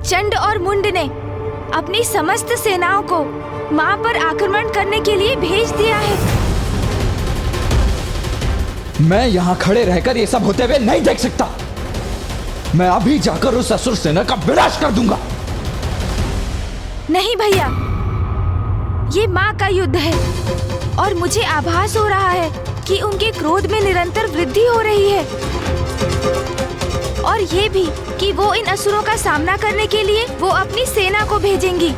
चंड और मुंड ने अपनी समस्त सेनाओं को माँ पर आक्रमण करने के लिए भेज दिया है। मैं यहाँ खड़े रहकर ये सब होते हुए नहीं देख सकता। मैं अभी जाकर उस असुर सेना का विनाश कर दूंगा। नहीं भैया, ये माँ का युद्ध है और मुझे आभास हो रहा है कि उनके क्रोध में निरंतर वृद्धि हो रही है और ये भी कि वो इन असुरों का सामना करने के लिए वो अपनी सेना को भेजेंगी।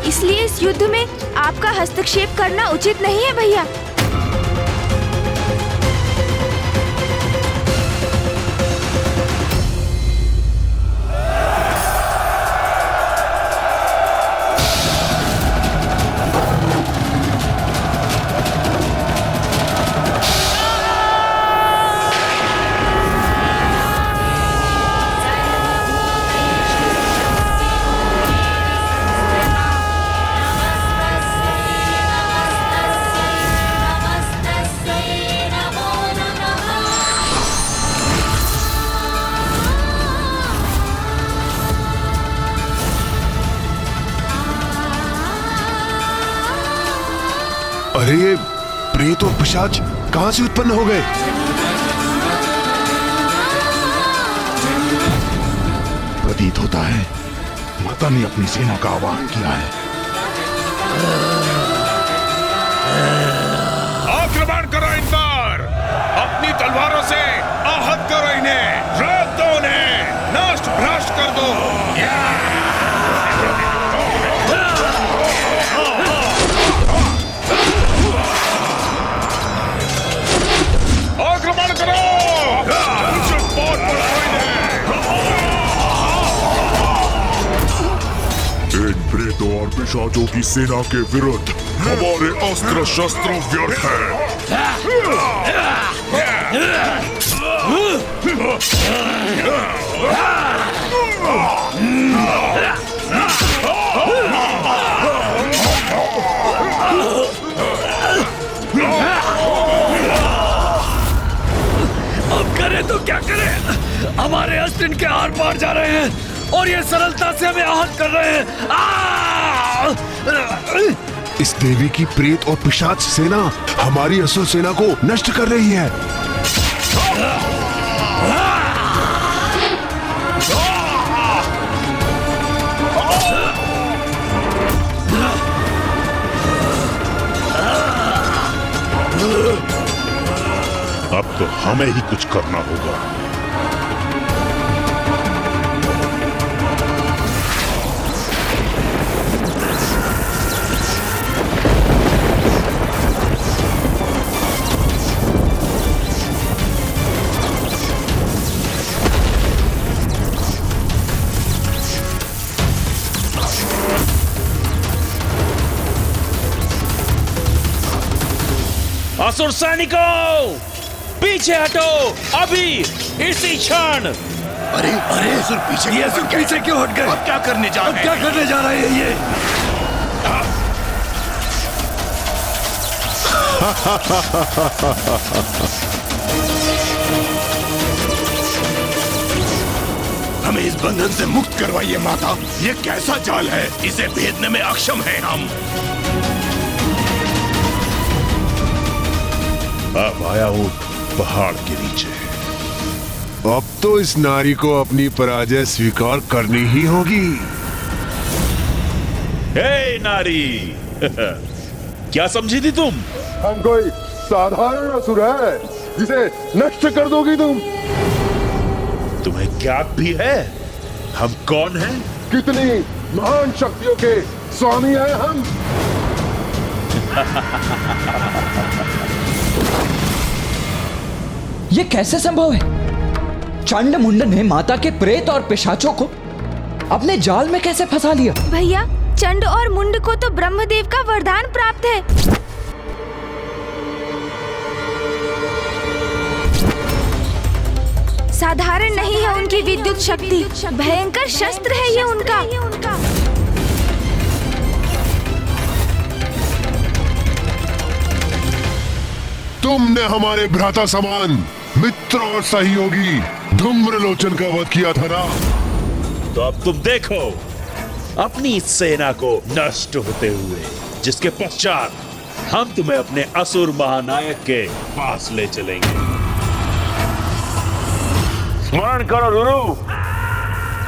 इसलिए इस युद्ध में आपका हस्तक्षेप करना उचित नहीं है भैया। अरे ये प्रेत और पिशाच कहां से उत्पन्न हो गए? प्रतीत होता है माता ने अपनी सेना का आह्वान किया है। आक्रमण करो इन पर, अपनी तलवारों से आहत करो इन्हें, रोक दो उन्हें, नष्ट भ्रष्ट कर दो। आक्रमण करो, इन प्रेतों और पिशाचों की सेना के विरुद्ध हमारे अस्त्र शस्त्र व्यर्थ अब करें तो क्या करें? हमारे अस्त्र इनके आर पार जा रहे हैं और ये सरलता से हमें आहत कर रहे हैं। इस देवी की प्रेत और पिशाच सेना हमारी असुर सेना को नष्ट कर रही है। अब तो हमें ही कुछ करना होगा। असुर सैनिकों, पीछे हटो अभी, इसी क्षण। अरे अरे असुर पीछे, ये असुर पीछे क्यों हट गए? अब क्या करने जा रहे हैं? क्या करने जा रहे हैं ये? हमें इस बंधन से मुक्त करवाइए माता। ये कैसा जाल है, इसे भेदने में अक्षम हैं हम। अब आया हूं पहाड़ के नीचे। अब तो इस नारी को अपनी पराजय स्वीकार करनी ही होगी। हे नारी, क्या समझी थी तुम? हम कोई साधारण असुर है जिसे नष्ट कर दोगी तुम? तुम्हें क्या भी है? हम कौन हैं? कितनी महान शक्तियों के स्वामी हैं हम। ये कैसे संभव है? चंड मुंड ने माता के प्रेत और पिशाचों को अपने जाल में कैसे फंसा लिया? भैया, चंड और मुंड को तो ब्रह्मदेव का वरदान प्राप्त है। साधारण नहीं है उनकी विद्युत शक्ति, भयंकर शस्त्र है ये उनका। तुमने हमारे भ्राता समान मित्र और सहयोगी धूम्रलोचन का वध किया था ना? तो अब तुम देखो अपनी सेना को नष्ट होते हुए, जिसके पश्चात हम तुम्हें अपने असुर महानायक के पास ले चलेंगे। स्मरण करो रुरु,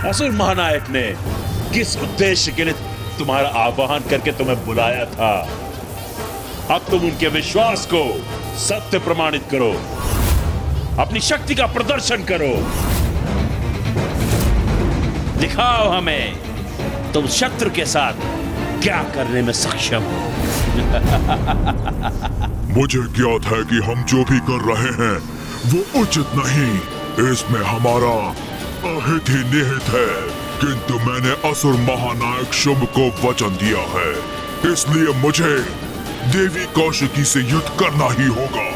असुर महानायक ने किस उद्देश्य के लिए तुम्हारा आह्वान करके तुम्हें बुलाया था। अब तुम उनके विश्वास को सत्य प्रमाणित करो, अपनी शक्ति का प्रदर्शन करो, दिखाओ हमें तुम शत्रु के साथ क्या करने में सक्षम हो। मुझे ज्ञात है कि हम जो भी कर रहे हैं वो उचित नहीं, इसमें हमारा अहित ही निहित है, किंतु मैंने असुर महानायक शुंभ को वचन दिया है, इसलिए मुझे देवी कौशिकी से युद्ध करना ही होगा।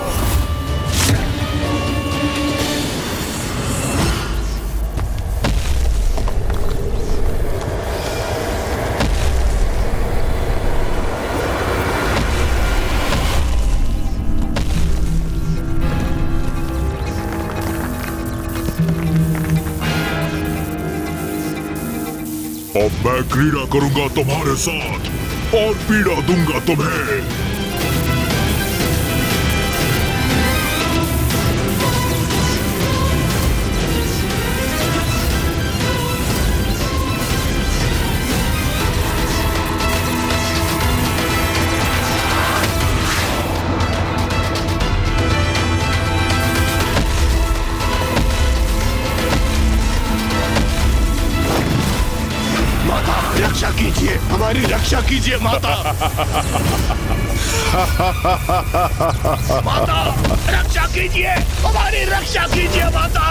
अब मैं क्रीड़ा करूंगा तुम्हारे साथ और पीड़ा दूंगा तुम्हें। रक्षा कीजिए, हमारी रक्षा कीजिए माता। माता रक्षा कीजिए, हमारी रक्षा कीजिए माता।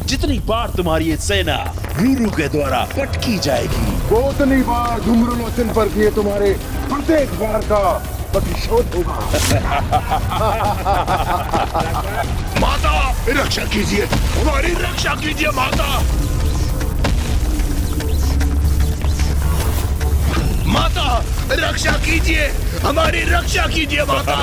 जितनी बार तुम्हारी ये सेना रुरु के द्वारा पटकी जाएगी, वो उतनी बार धूम्रलोचन पर किए तुम्हारे प्रत्येक बार का प्रतिशोध होगा। माता रक्षा कीजिए, हमारी रक्षा कीजिए माता। माता रक्षा कीजिए, हमारी रक्षा कीजिए माता।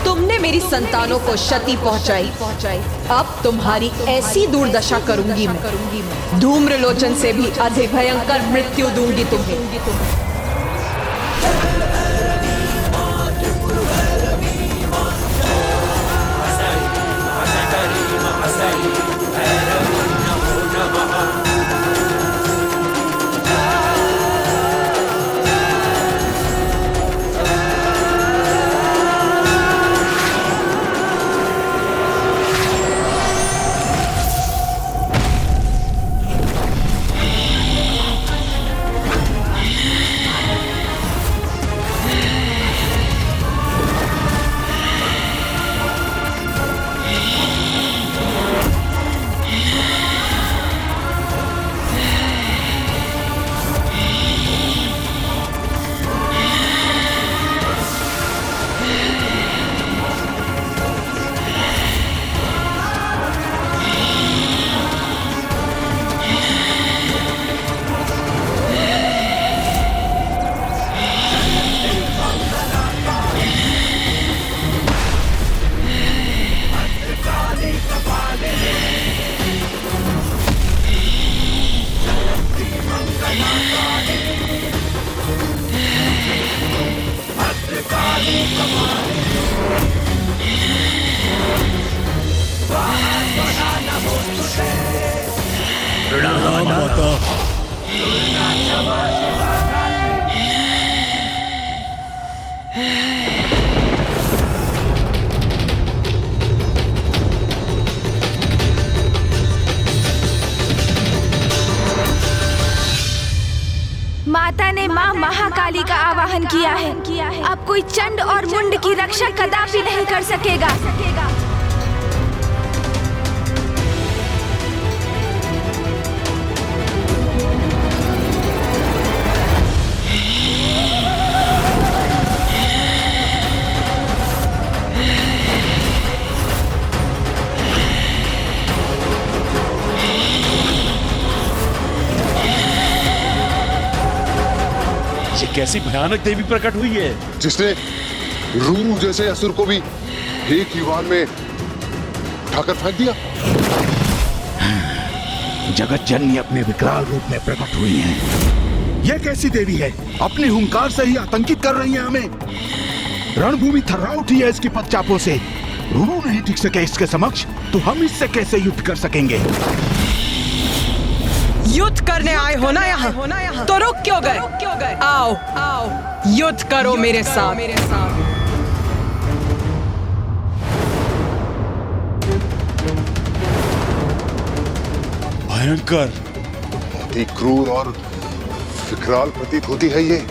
तुमने मेरी संतानों को क्षति पहुंचाई, अब तुम्हारी ऐसी दुर्दशा करूंगी मैं। धूम्रलोचन से भी अधिक भयंकर मृत्यु दूंगी तुम्हें। प्रणाम माता। माता ने माँ महाकाली का आवाहन किया है। अब कोई चंड और मुंड की रक्षा कदापि नहीं कर सकेगा। कैसी भयानक देवी प्रकट हुई है जिसने रूरू जैसे असुर को भी एक ही वार में उठाकर फेंक दिया। जगत जननी अपने विकराल रूप में प्रकट हुई हैं। यह कैसी देवी है? अपनी हुंकार से ही आतंकित कर रही है हमें। रणभूमि थर्रा उठी है इसकी पदचापों से। रूरू नहीं टिक सके इसके समक्ष, तो हम इससे कैसे युद्ध कर सकेंगे? युद्ध करने आए हो ना यहाँ, तो रुक क्यों गए? आओ आओ युद्ध करो मेरे साथ। भयंकर, अति क्रूर और विकराल प्रतीत होती है ये,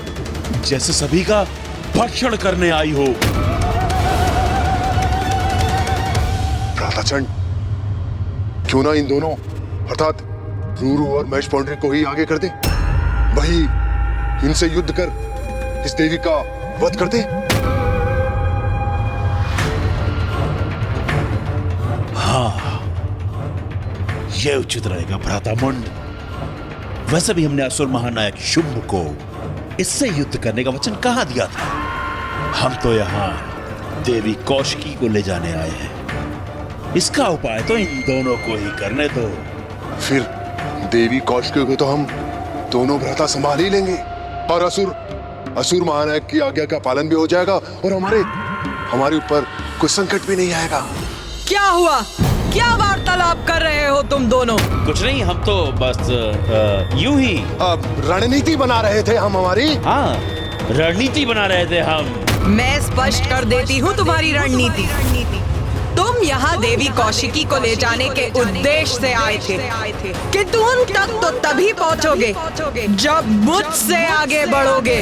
जैसे सभी का भक्षण करने आई हो। भ्राताचंड, क्यों ना इन दोनों अर्थात रूरू और महेश पौंड्री को ही आगे कर दे। वही इनसे युद्ध कर इस देवी का वध कर दे। हाँ, यह उचित रहेगा भ्रातामुंड। वैसे भी हमने असुर महानायक शुंभ को इससे युद्ध करने का वचन कहाँ दिया था। हम तो यहाँ देवी कौशिकी को ले जाने आए हैं। इसका उपाय तो इन दोनों को ही करने दो। फिर देवी कौशिकी को तो हम दोनों भ्राता संभाल ही लेंगे और असुर महानायक की आज्ञा का पालन भी हो जाएगा और हमारे ऊपर कोई संकट भी नहीं आएगा। क्या हुआ? क्या वार्तालाप कर रहे हो तुम दोनों? कुछ नहीं, हम तो बस यूं ही रणनीति बना रहे थे हम हमारी। हाँ, रणनीति बना रहे थे हम। मैं स्पष्ट कर देती हूँ तुम्हारी रणनीति। तुम यहाँ देवी कौशिकी को ले जाने के उद्देश्य से आए थे, किंतु उन तक तो तभी पहुँचोगे जब मुझसे आगे बढ़ोगे।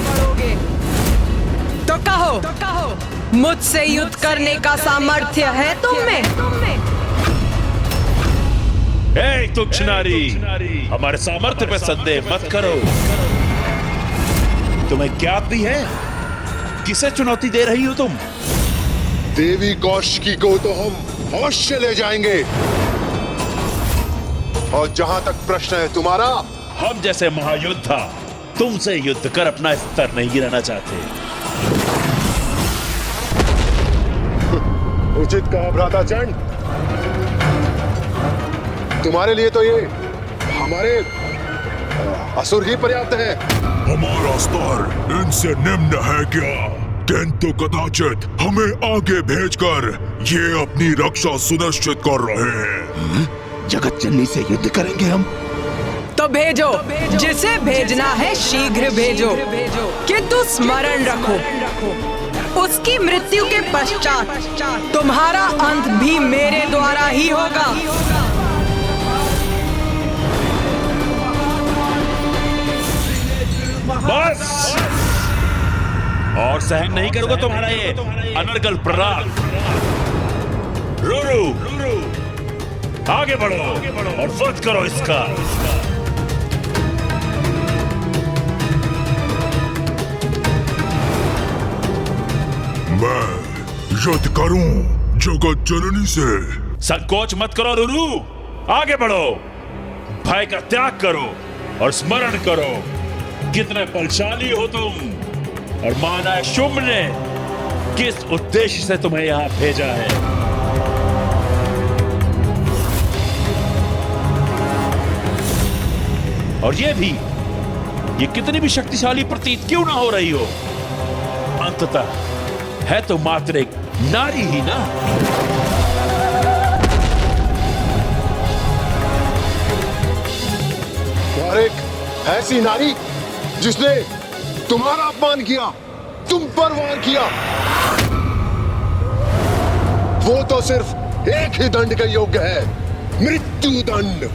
तो कहो, मुझसे युद्ध करने का सामर्थ्य है तुम में? हे तुच्छ नारी, हमारे सामर्थ्य पे संदेह मत करो। तुम्हें ज्ञात भी है किसे चुनौती दे रही हो तुम? देवी कौशिकी को तो हम अवश्य ले जाएंगे। और जहां तक प्रश्न है तुम्हारा, हम जैसे महायोद्धा तुमसे युद्ध कर अपना स्तर नहीं गिराना चाहते। उचित कहा भ्राताचंड। तुम्हारे लिए तो ये हमारे असुर ही पर्याप्त है। हमारा स्तर इनसे निम्न है क्या? किंतु कदाचित हमें आगे भेजकर ये अपनी रक्षा सुनिश्चित कर रहे हैं। जगत जननी से युद्ध करेंगे हम? तो भेजो, जिसे भेजना है शीघ्र भेजो, किंतु स्मरण रखो उसकी मृत्यु के पश्चात तुम्हारा अंत भी मेरे द्वारा ही होगा। बस, और सहन नहीं करूंगा तुम्हारा ये अनर्गल प्रहार। रूरू, आगे बढ़ो और वध करो इसका। मैं युद्ध करूं जगत जननी से। संकोच मत करो रूरू, आगे बढ़ो, भय का त्याग करो और स्मरण करो कितने बलशाली हो तुम और महानायक शुंभ ने किस उद्देश्य से तुम्हें यहां भेजा है। और ये कितनी भी शक्तिशाली प्रतीत क्यों ना हो रही हो, अंततः है तो मात्र एक नारी ही ना। और एक ऐसी नारी जिसने तुम्हारा अपमान किया, तुम पर वार किया, वो तो सिर्फ एक ही दंड के योग्य है, मृत्यु दंड।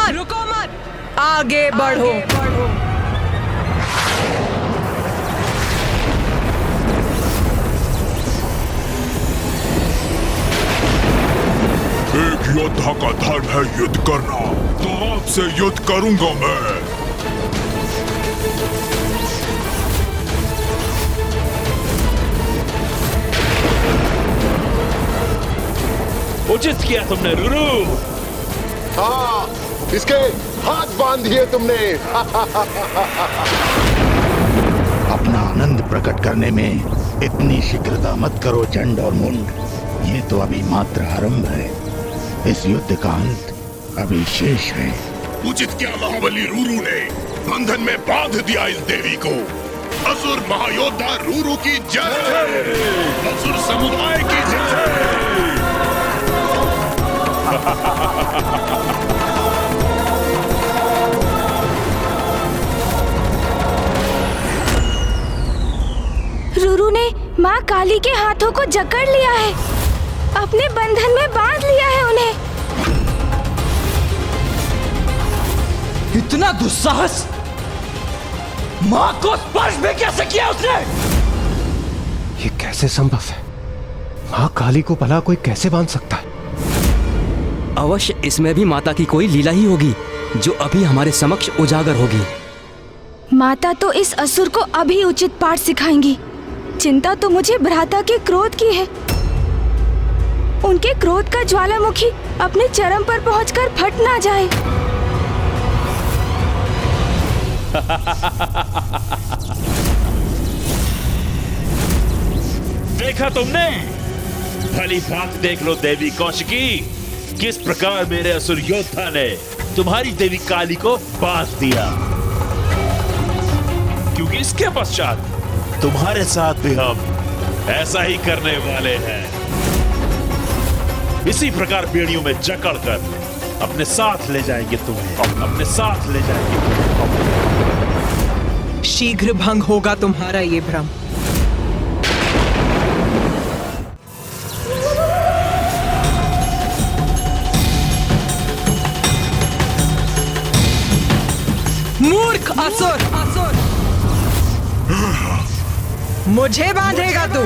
रुको मत, आगे बढ़ो। योद्धा का धर्म है युद्ध करना, तो आपसे युद्ध करूंगा मैं। उचित किया तुमने रुरु। हाँ, इसके हाथ बांध दिए तुमने। अपना आनंद प्रकट करने में इतनी शीघ्रता मत करो चंड और मुंड। ये तो अभी मात्र आरंभ है। इस युद्ध का अंत अभी शेष है। उचित क्या महाबली रूरू ने बंधन में बांध दिया इस देवी को। असुर महायोद्धा रूरू की जय, असुर समुदाय की जय। रूरू ने माँ काली के हाथों को जकड़ लिया है, अपने बंधन में बांध लिया है उन्हें। इतना दुस्साहस! माँ को स्पर्श भी कैसे किया उसने? ये कैसे संभव है? माँ काली को भला कोई कैसे बांध सकता है? अवश्य इसमें भी माता की कोई लीला ही होगी जो अभी हमारे समक्ष उजागर होगी। माता तो इस असुर को अभी उचित पाठ सिखाएंगी। चिंता तो मुझे भ्राता के क्रोध की है। उनके क्रोध का ज्वालामुखी अपने चरम पर पहुंचकर फट ना जाए। देखा तुमने? भली बात देख लो देवी कौशिकी, किस प्रकार मेरे असुर योद्धा ने तुम्हारी देवी काली को बांध दिया। क्योंकि इसके पश्चात तुम्हारे साथ भी हम ऐसा ही करने वाले हैं। इसी प्रकार बेड़ियों में जकड़कर अपने साथ ले जाएंगे तुम्हें, अपने साथ ले जाएंगे। शीघ्र भंग होगा तुम्हारा ये भ्रम। मूर्ख असुर! मुझे बांधेगा तू?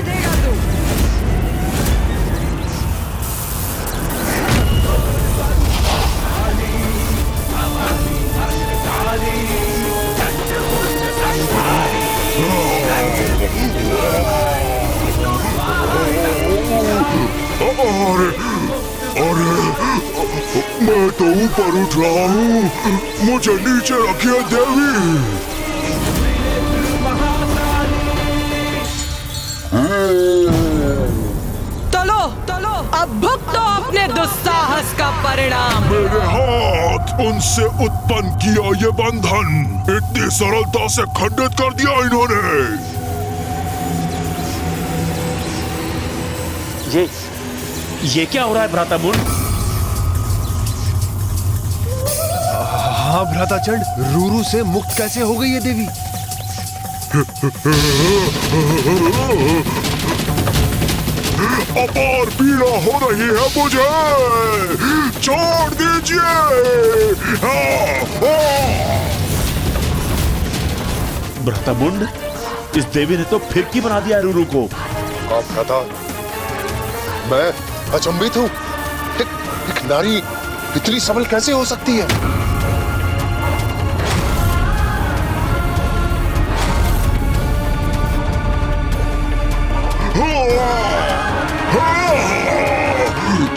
अरे मैं तो ऊपर उठ रहा हूँ, मुझे नीचे रखिए देवी। चलो चलो, अब भुगतो अपने दुस्साहस का परिणाम। मेरे हाथ उनसे उत्पन्न किया ये बंधन इतनी सरलता से खंडित कर दिया इन्होंने। ये क्या हो रहा है भ्राता मुंड? हाँ भ्राताचंड, रूरू से मुक्त कैसे हो गई ये देवी? अपार पीड़ा हो रही है मुझे, छोड़ दीजिए। भ्राता मुंड, इस देवी ने तो फिरकी बना दिया रूरू को। आप भ्राता, मैं अचंभित हूँ। एक नारी इतनी सबल कैसे हो सकती है?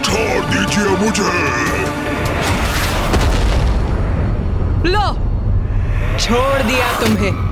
छोड़ दीजिए मुझे। लो, छोड़ दिया तुम्हें।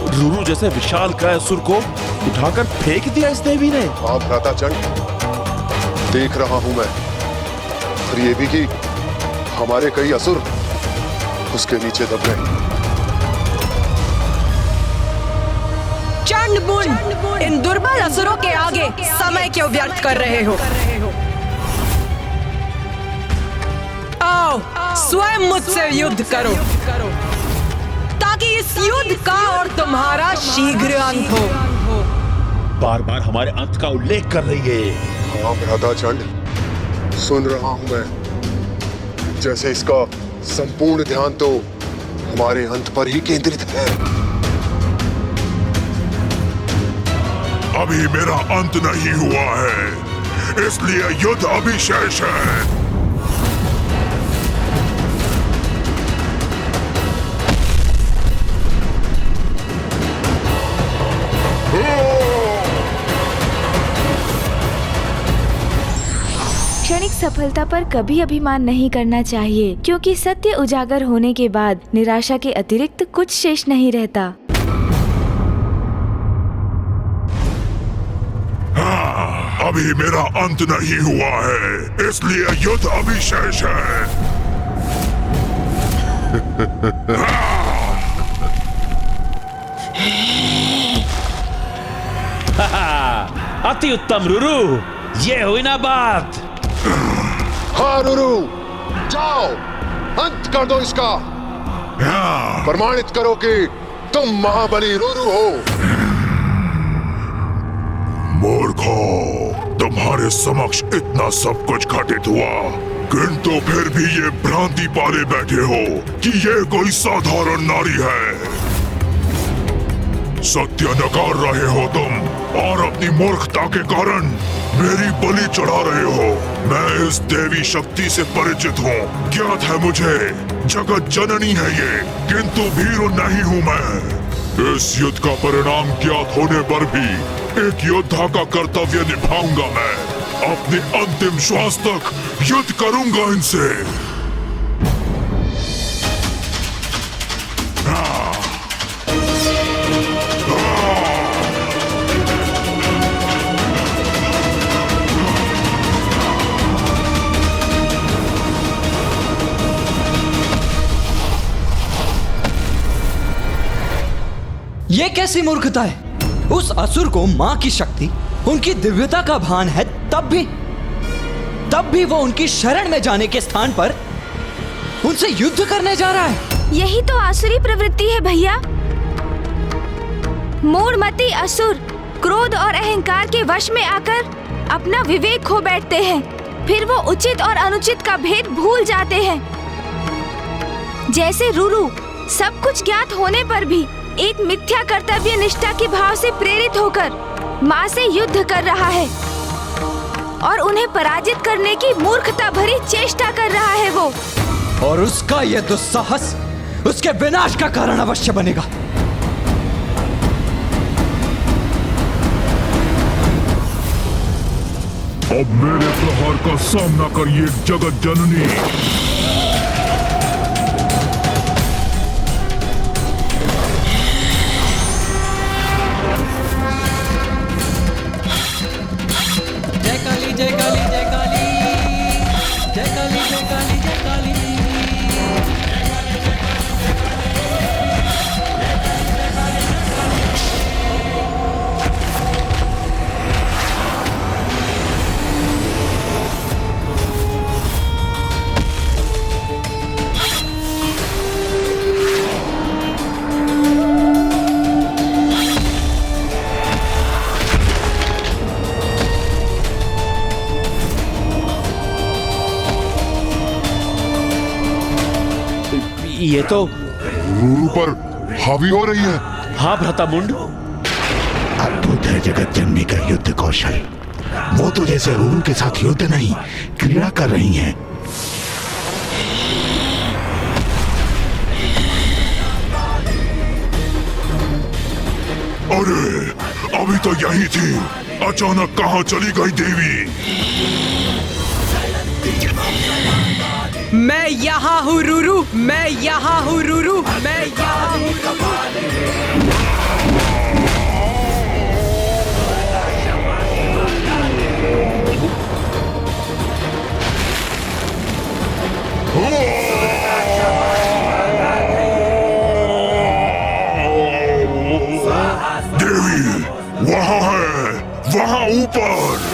रूरू जैसे विशाल काय असुर को उठाकर फेंक दिया इस देवी ने। हाँ भ्राता चंड, देख रहा हूं मैं। और ये भी कि हमारे कई असुर उसके नीचे दब गए। चंड मुंड, इन दुर्बल असुरों के आगे समय क्यों व्यर्थ कर रहे हो? आओ स्वयं मुझसे युद्ध करो ताकि इस युद्ध का और तुम्हारा शीघ्र अंत हो। बार बार हमारे अंत का उल्लेख कर रही है। हाँ भ्राता चंड, सुन रहा हूं मैं। जैसे इसका संपूर्ण ध्यान तो हमारे अंत पर ही केंद्रित है। अभी मेरा अंत नहीं हुआ है, इसलिए युद्ध अभी शेष है। क्षणिक सफलता पर कभी अभिमान नहीं करना चाहिए, क्योंकि सत्य उजागर होने के बाद निराशा के अतिरिक्त कुछ शेष नहीं रहता। हाँ, अभी मेरा अंत नहीं हुआ है, इसलिए युद्ध अभी शेष है। अति उत्तम रुरु, ये हुई ना बात। हाँ रुरु, जाओ अंत कर दो इसका। प्रमाणित करो कि तुम महाबली रुरु हो। मूर्खो, तुम्हारे समक्ष इतना सब कुछ घटित हुआ, किंतु फिर भी ये भ्रांति पाले बैठे हो कि ये कोई साधारण नारी है। सत्य नकार रहे हो तुम, और अपनी मूर्खता के कारण मेरी बलि चढ़ा रहे हो। मैं इस देवी शक्ति से परिचित हूँ, ज्ञात है मुझे, जगत जननी है ये, किंतु भीरू नहीं हूँ मैं। इस युद्ध का परिणाम ज्ञात होने पर भी एक योद्धा का कर्तव्य निभाऊंगा मैं। अपने अंतिम श्वास तक युद्ध करूंगा इनसे। ये कैसी मूर्खता है? उस असुर को मां की शक्ति, उनकी दिव्यता का भान है, तब भी वो उनकी शरण में जाने के स्थान पर उनसे युद्ध करने जा रहा है। यही तो आसुरी प्रवृत्ति है भैया। मूढ़मती असुर क्रोध और अहंकार के वश में आकर अपना विवेक खो बैठते हैं, फिर वो उचित और अनुचित का भेद भूल जाते हैं। जैसे रुरु सब कुछ ज्ञात होने पर भी एक मिथ्या कर्तव्य निष्ठा के भाव से प्रेरित होकर माँ से युद्ध कर रहा है और उन्हें पराजित करने की मूर्खता भरी चेष्टा कर रहा है वो। और उसका यह दुस्साहस उसके विनाश का कारण अवश्य बनेगा। अब मेरे प्रहार का सामना करिए जगत जननी। जय काली जय काली जय काली जय काली जय काली जय काली। ये तो रुरु पर हावी हो रही है। हाँ भ्रातामुंड, अद्भुत है जगत जननी का युद्ध कौशल। वो तो जैसे रुरु के साथ युद्ध नहीं, क्रीड़ा कर रही हैं। अरे अभी तो यही थी, अचानक कहाँ चली गई देवी? मैं यहाँ हूँ रुरु, मैं यहाँ हूँ रुरु, मैं यहाँ हूँ देवी वहाँ है, वहाँ ऊपर।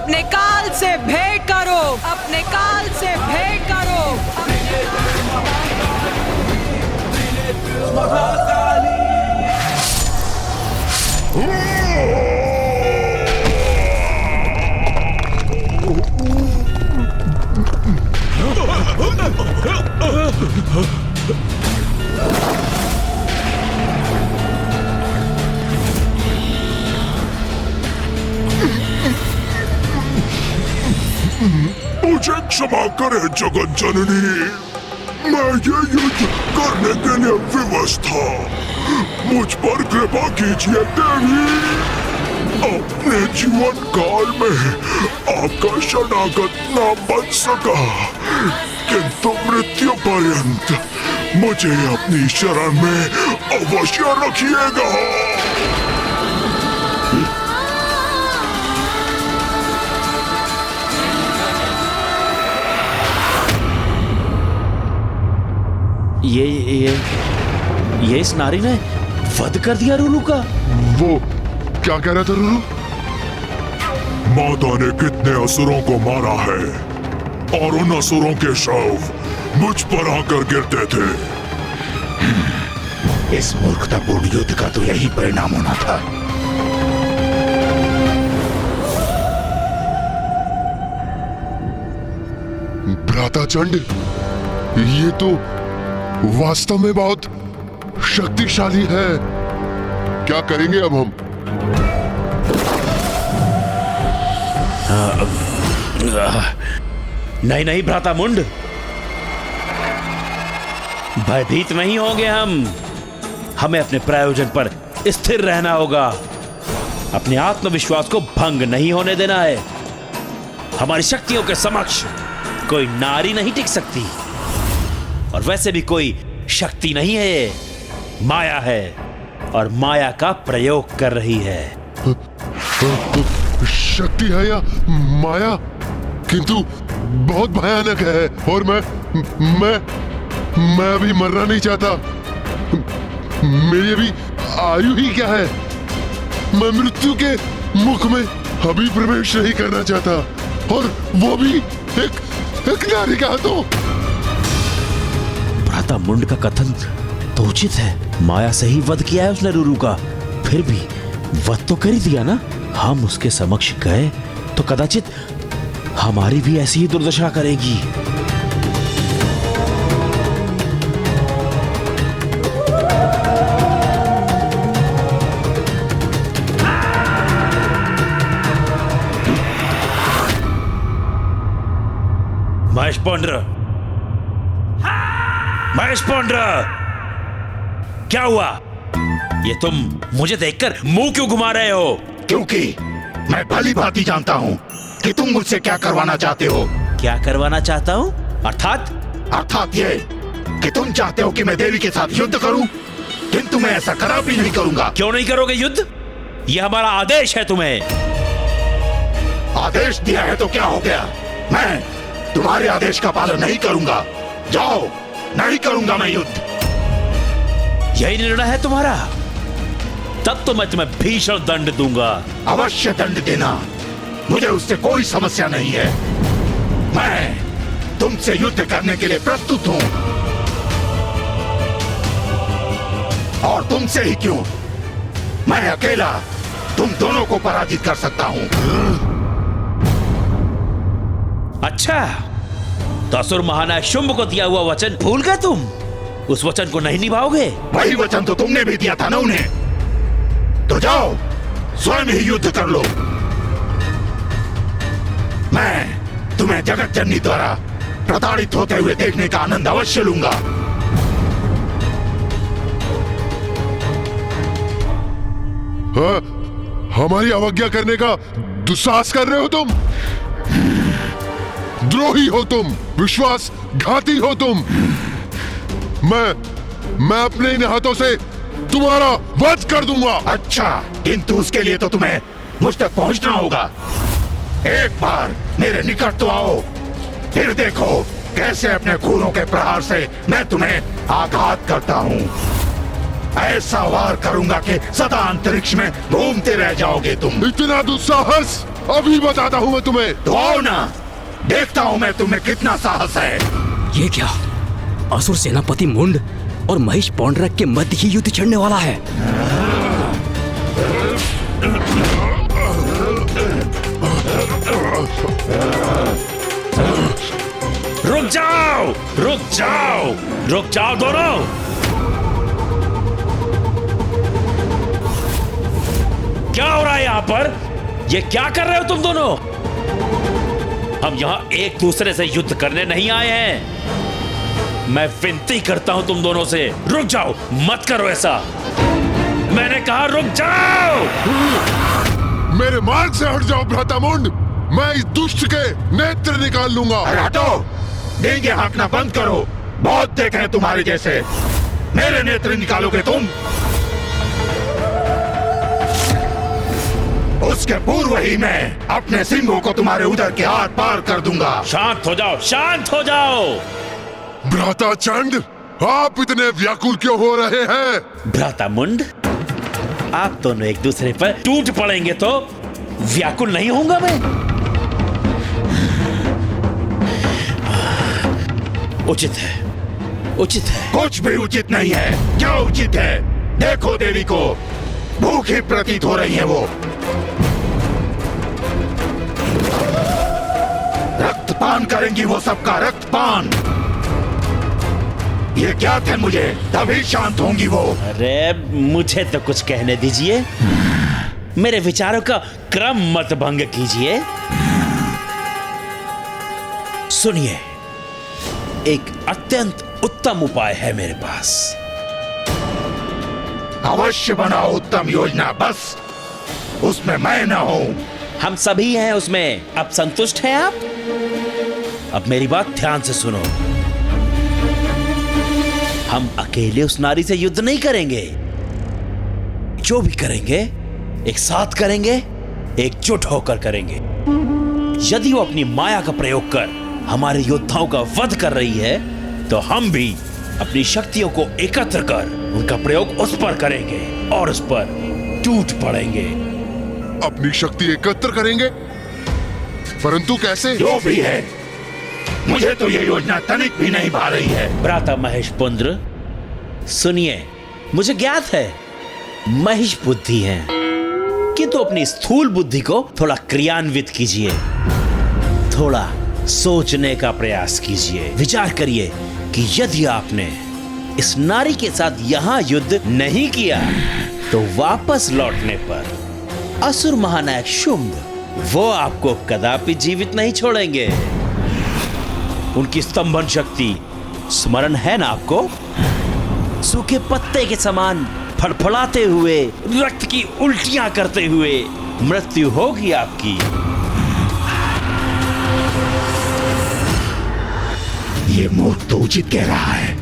अपने काल से भेंट करो, अपने काल से भेंट करो। मुझे क्षमा करे जगत जननी, मैं ये युद्ध करने के लिए विवश था। मुझ पर कृपा कीजिए देवी। अपने जीवन काल में आपका शरणागत न बन सका, किंतु मृत्यु पर्यंत मुझे अपनी शरण में अवश्य रखिएगा। ये इस नारी ने वध कर दिया रुरु का। वो क्या कह रहा था रुरु? माता ने कितने असुरों को मारा है और उन असुरों के शव मुझ पर आकर गिरते थे। इस मूर्खतापूर्ण युद्ध का तो यही परिणाम होना था। भ्राता चंड, ये तो वास्तव में बहुत शक्तिशाली है। क्या करेंगे अब हम? नहीं नहीं भ्राता मुंड, भयभीत नहीं होंगे हम। हमें अपने प्रायोजन पर स्थिर रहना होगा। अपने आत्मविश्वास को भंग नहीं होने देना है। हमारी शक्तियों के समक्ष कोई नारी नहीं टिक सकती, और वैसे भी कोई शक्ति नहीं है, माया है, और माया का प्रयोग कर रही है। शक्ति है या माया? किंतु बहुत भयानक है, और मैं अभी मरना नहीं चाहता। मेरी अभी आयु ही क्या है? मैं मृत्यु के मुख में अभी प्रवेश नहीं करना चाहता, और वो भी एक नारी का हाथों। भ्राता मुंड का कथन तो उचित है। माया से ही वध किया है उसने रुरु का, फिर भी वध तो कर ही दिया ना। हम उसके समक्ष गए तो कदाचित हमारी भी ऐसी ही दुर्दशा करेगी। महेश पौंड्र, महेश पौंड्र, क्या हुआ? ये तुम मुझे देखकर मुंह क्यों घुमा रहे हो? क्योंकि मैं भली भांति जानता हूँ कि तुम मुझसे क्या करवाना चाहते हो। क्या करवाना चाहता हूँ? अर्थात ये कि तुम चाहते हो कि मैं देवी के साथ युद्ध करूं, किंतु मैं ऐसा कदापि नहीं करूंगा। क्यों नहीं करोगे युद्ध? ये हमारा आदेश है तुम्हें। आदेश दिया है तो क्या हो गया? मैं तुम्हारे आदेश का पालन नहीं करूंगा। जाओ, नहीं करूंगा मैं युद्ध। यही निर्णय है तुम्हारा? तब तो मैं तुम्हें भीषण दंड दूंगा। अवश्य दंड देना, मुझे उससे कोई समस्या नहीं है। मैं तुमसे युद्ध करने के लिए प्रस्तुत हूं, और तुमसे ही क्यों, मैं अकेला तुम दोनों को पराजित कर सकता हूं। अच्छा, तो असुर महानायक शुंभ को दिया हुआ वचन भूल गए तुम? उस वचन को नहीं निभाओगे? वही वचन तो तुमने भी दिया था ना उन्हें। तो जाओ, स्वयं ही युद्ध कर लो। मैं तुम्हें जगत जननी द्वारा प्रताड़ित होते हुए देखने का आनंद अवश्य लूंगा। हमारी अवज्ञा करने का दुस्साहस कर रहे हो तुम। द्रोही हो तुम, विश्वासघाती हो तुम। मैं अपने इन हाथों से तुम्हारा वध कर दूंगा। अच्छा, किंतु उसके लिए तो तुम्हें मुझ तक पहुंचना होगा। एक बार मेरे निकट तो आओ, फिर देखो कैसे अपने खूनों के प्रहार से मैं तुम्हें आघात करता हूँ। ऐसा वार करूंगा कि सदा अंतरिक्ष में घूमते रह जाओगे तुम। इतना दुस्साहस अभी बताता हूँ मैं तुम्हें। तो आओ ना, देखता हूँ मैं तुम्हें कितना साहस है। ये क्या? असुर सेनापति मुंड और महेश पौंडरक के मध्य ही युद्ध छिड़ने वाला है। रुक जाओ, रुक जाओ, रुक जाओ दोनों। क्या हो रहा है यहाँ पर? ये क्या कर रहे हो तुम दोनों? हम यहाँ एक दूसरे से युद्ध करने नहीं आए हैं। मैं विनती करता हूं तुम दोनों से, रुक जाओ, मत करो ऐसा। मैंने कहा रुक जाओ। मेरे मार्ग से हट जाओ भ्रातामुंड, मैं इस दुष्ट के नेत्र निकाल लूंगा। अरे हटो, डींगे हाँकना बंद करो। बहुत देखे हैं तुम्हारे जैसे। मेरे नेत्र निकालोगे तुम? उसके पूर्व ही मैं अपने सिंहों को तुम्हारे उदर के आर पार कर दूंगा। शांत हो जाओ, शांत हो जाओ। भ्राता चंड, आप इतने व्याकुल क्यों हो रहे हैं? भ्राता मुंड, आप दोनों एक दूसरे पर टूट पड़ेंगे तो व्याकुल नहीं होऊंगा मैं। उचित है, उचित है। कुछ भी उचित नहीं है। क्या उचित है? देखो देवी को भूखी प्रतीत हो रही है वो। रक्तपान करेंगी वो, सबका रक्तपान। ये क्या थे मुझे, तभी शांत होंगी वो। अरे मुझे तो कुछ कहने दीजिए, मेरे विचारों का क्रम मत भंग कीजिए। सुनिए, एक अत्यंत उत्तम उपाय है मेरे पास। अवश्य बनाओ उत्तम योजना, बस उसमें मैं न हूं। हम सभी हैं उसमें। अब संतुष्ट हैं आप? अब मेरी बात ध्यान से सुनो। हम अकेले उस नारी से युद्ध नहीं करेंगे। जो भी करेंगे एक साथ करेंगे, एकजुट होकर करेंगे। यदि वो अपनी माया का प्रयोग कर हमारे योद्धाओं का वध कर रही है, तो हम भी अपनी शक्तियों को एकत्र कर उनका प्रयोग उस पर करेंगे और उस पर टूट पड़ेंगे। अपनी शक्ति एकत्र करेंगे? परंतु कैसे? जो भी है, मुझे तो ये योजना तनिक भी नहीं भा रही है। भ्राता महेश पुंद्र, सुनिए, मुझे ज्ञात है महिष बुद्धि है, किंतु अपनी स्थूल बुद्धि को थोड़ा क्रियान्वित कीजिए। थोड़ा सोचने का प्रयास कीजिए। विचार करिए कि यदि आपने इस नारी के साथ यहां युद्ध नहीं किया, तो वापस लौटने पर असुर महानायक शुंभ वो आपको कदापि जीवित नहीं छोड़ेंगे। उनकी स्तंभन शक्ति स्मरण है ना आपको? सूखे पत्ते के समान फड़फड़ाते हुए, रक्त की उल्टियां करते हुए मृत्यु होगी आपकी। ये मूर्ख तो उचित कह रहा है।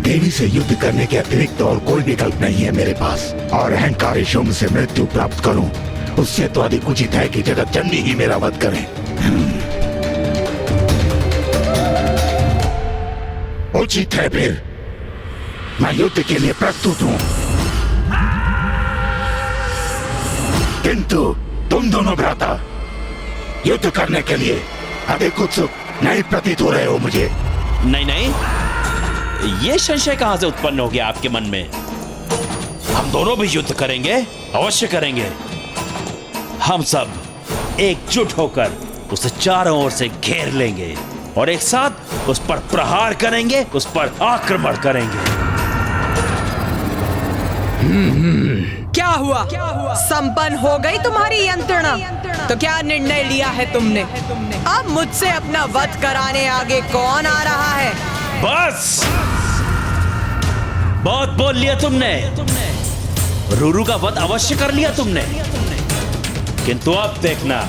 देवी से युद्ध करने के अतिरिक्त और कोई विकल्प नहीं है मेरे पास, और अहंकारी शुंभ से मृत्यु प्राप्त करूं, उससे तो अधिक उचित है कि जगत जननी ही मेरा वध करे। उचित है फिर, मैं युद्ध के लिए प्रस्तुत हूं। किंतु तुम दोनों भ्राता युद्ध करने के लिए अधिक उत्सुक नहीं प्रतीत हो रहे हो मुझे। नहीं नहीं, ये संशय कहां से उत्पन्न हो गया आपके मन में? हम दोनों भी युद्ध करेंगे, अवश्य करेंगे। हम सब एकजुट होकर उसे चारों ओर से घेर लेंगे और एक साथ उस पर प्रहार करेंगे, उस पर आक्रमण करेंगे। क्या हुआ? संपन्न हो गई तुम्हारी यंत्रणा? तो क्या निर्णय लिया है तुमने? अब मुझसे अपना वध कराने आगे कौन आ रहा है? बस बहुत बोल लिया तुमने। रूरू का वध अवश्य कर लिया तुमने, किंतु अब देखना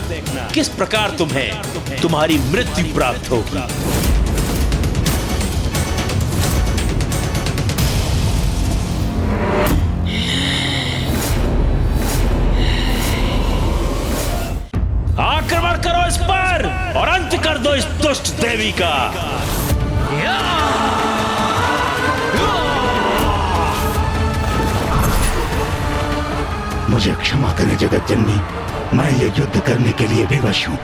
किस प्रकार तुम्हें तुम्हारी मृत्यु प्राप्त होगी। आक्रमण करो इस पर और अंत कर दो इस दुष्ट देवी का। मुझे क्षमा करें जगत जननी, मैं ये युद्ध करने के लिए विवश हूँ।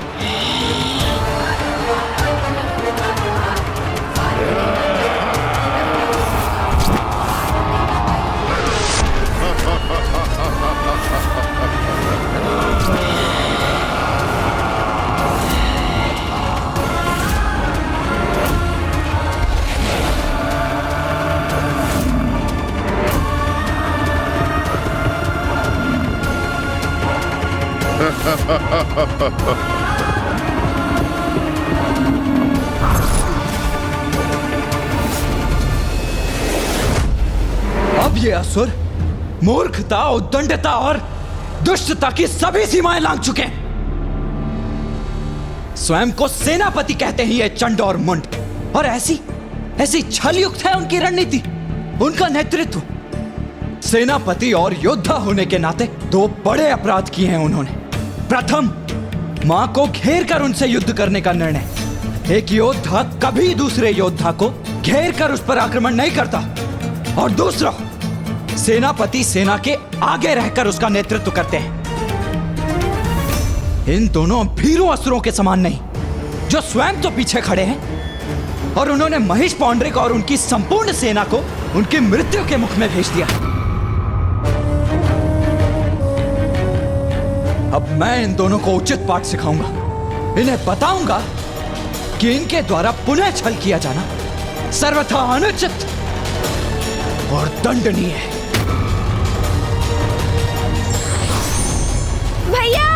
अब ये असुर मूर्खता, उद्दंडता और दुष्टता की सभी सीमाएं लांघ चुके हैं। स्वयं को सेनापति कहते हैं ये चंड और मुंड, और ऐसी छलयुक्त है उनकी रणनीति, उनका नेतृत्व। सेनापति और योद्धा होने के नाते दो बड़े अपराध किए हैं उन्होंने। प्रथम, मां को घेर कर उनसे युद्ध करने का निर्णय। एक योद्धा कभी दूसरे योद्धा को घेर कर उस पर आक्रमण नहीं करता। और दूसरा, सेनापति सेना के आगे रहकर उसका नेतृत्व करते हैं। इन दोनों भीरू असुरों के समान नहीं, जो स्वयं तो पीछे खड़े हैं और उन्होंने महिष पौंड्रिक और उनकी संपूर्ण सेना को उनकी मृत्यु के मुख में भेज दिया। अब मैं इन दोनों को उचित पाठ सिखाऊंगा। इन्हें बताऊंगा कि इनके द्वारा पुनः छल किया जाना सर्वथा अनुचित और दंडनीय है। भैया!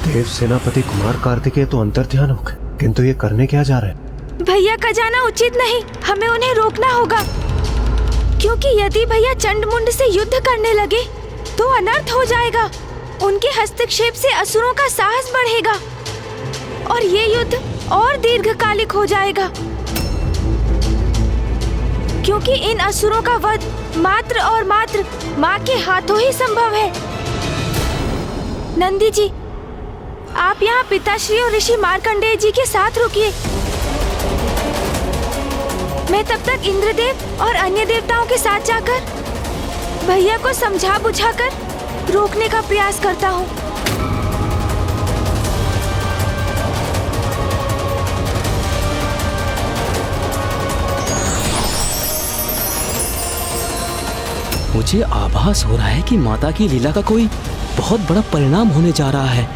देव सेनापति कुमार कार्तिकेय तो अंतर्ध्यान हो गए, किंतु ये करने क्या जा रहे हैं? भैया का जाना उचित नहीं, हमें उन्हें रोकना होगा, क्योंकि यदि भैया चंडमुंड से युद्ध करने लगे तो अनर्थ हो जाएगा। उनके हस्तक्षेप से असुरों का साहस बढ़ेगा और ये युद्ध और दीर्घकालिक हो जाएगा, क्योंकि इन असुरों का वध मात्र और मात्र माँ के हाथों ही संभव है। नंदी जी, आप यहाँ पिताश्री और ऋषि मार्कंडेय जी के साथ रुकिए। मैं तब तक इंद्रदेव और अन्य देवताओं के साथ जाकर भैया को समझा बुझाकर रोकने का प्रयास करता हूँ। मुझे आभास हो रहा है कि माता की लीला का कोई बहुत बड़ा परिणाम होने जा रहा है।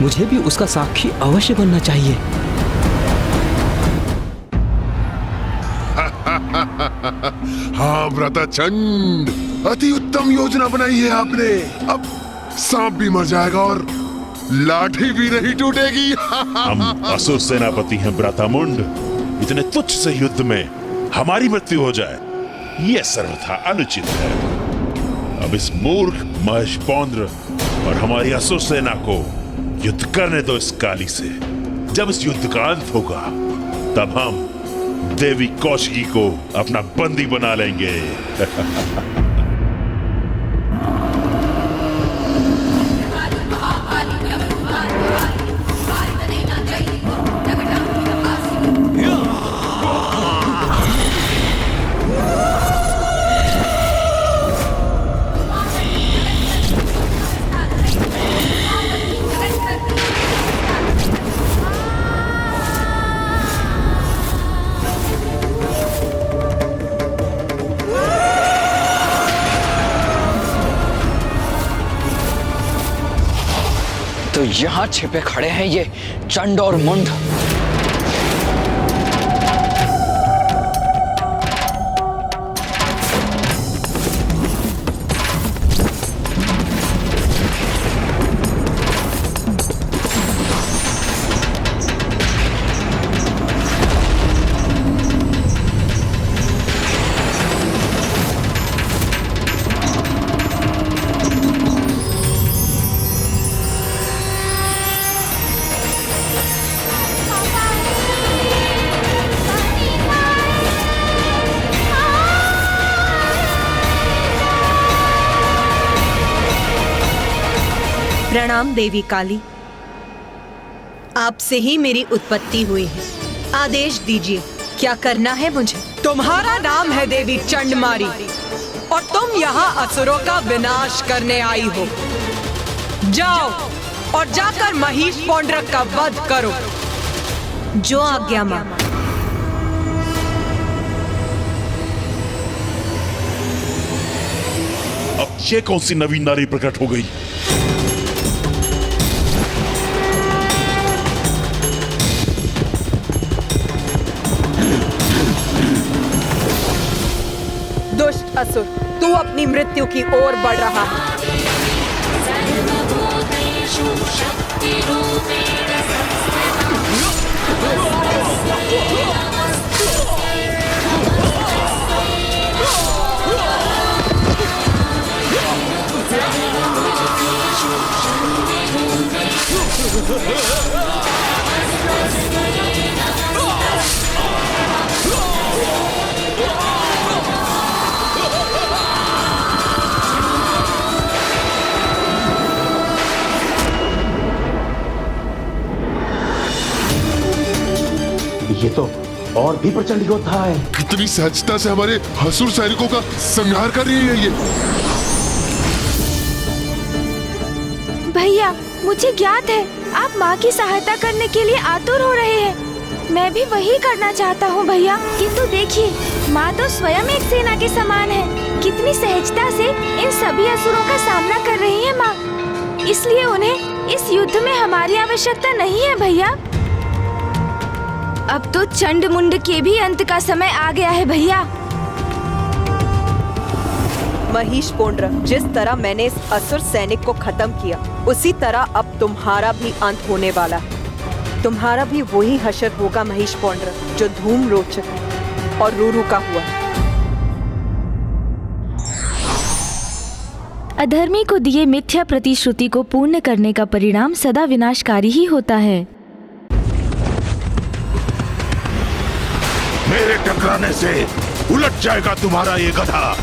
मुझे भी उसका साक्षी अवश्य बनना चाहिए। हाँ व्रताचंड, अति उत्तम योजना बनाई है आपने। अब सांप भी मर जाएगा और लाठी भी नहीं टूटेगी। हम असुर सेनापति हैं व्रतामुंड, इतने तुच्छ से युद्ध में हमारी मृत्यु हो जाए, यह सर्वथा अनुचित है। अब इस मूर्ख महिष पौंड्र और हमारी असुर सेना को युद्ध करने दो इस काली से। जब इस युद्ध का अंत होगा तब हम देवी कौशिकी को अपना बंदी बना लेंगे। तो यहाँ छिपे खड़े हैं ये चंड और मुंड। प्रणाम देवी काली, आपसे ही मेरी उत्पत्ति हुई है। आदेश दीजिए, क्या करना है मुझे? तुम्हारा नाम है देवी चंडमारी, और तुम यहाँ असुरों का विनाश करने आई हो। जाओ और जाकर महिष पौंड्रक का वध करो। जो आज्ञा मां। अब ये कौन सी नवीन नारी प्रकट हो गई? दुष्ट असुर, तू अपनी मृत्यु की ओर बढ़ रहा है। ये तो और भी प्रचंड योद्धा है। कितनी सहजता से हमारे असुर सैनिकों का संहार कर रही है ये। भैया, मुझे ज्ञात है आप माँ की सहायता करने के लिए आतुर हो रहे हैं। मैं भी वही करना चाहता हूँ भैया, किंतु देखिए माँ तो स्वयं एक सेना के समान है। कितनी सहजता से इन सभी असुरों का सामना कर रही है माँ। इसलिए उन्हें इस युद्ध में हमारी आवश्यकता नहीं है भैया। अब तो चंड मुंड के भी अंत का समय आ गया है भैया। महिष पौंड्रक, जिस तरह मैंने इस असुर सैनिक को खत्म किया, उसी तरह अब तुम्हारा भी अंत होने वाला है। तुम्हारा भी वही हशर होगा महिष पौंड्रक, जो धूम रोचक और रूरू का हुआ। अधर्मी को दिए मिथ्या प्रतिश्रुति को पूर्ण करने का परिणाम सदा विनाशकारी ही होता है। मेरे टकराने से उलट जाएगा तुम्हारा ये गधा।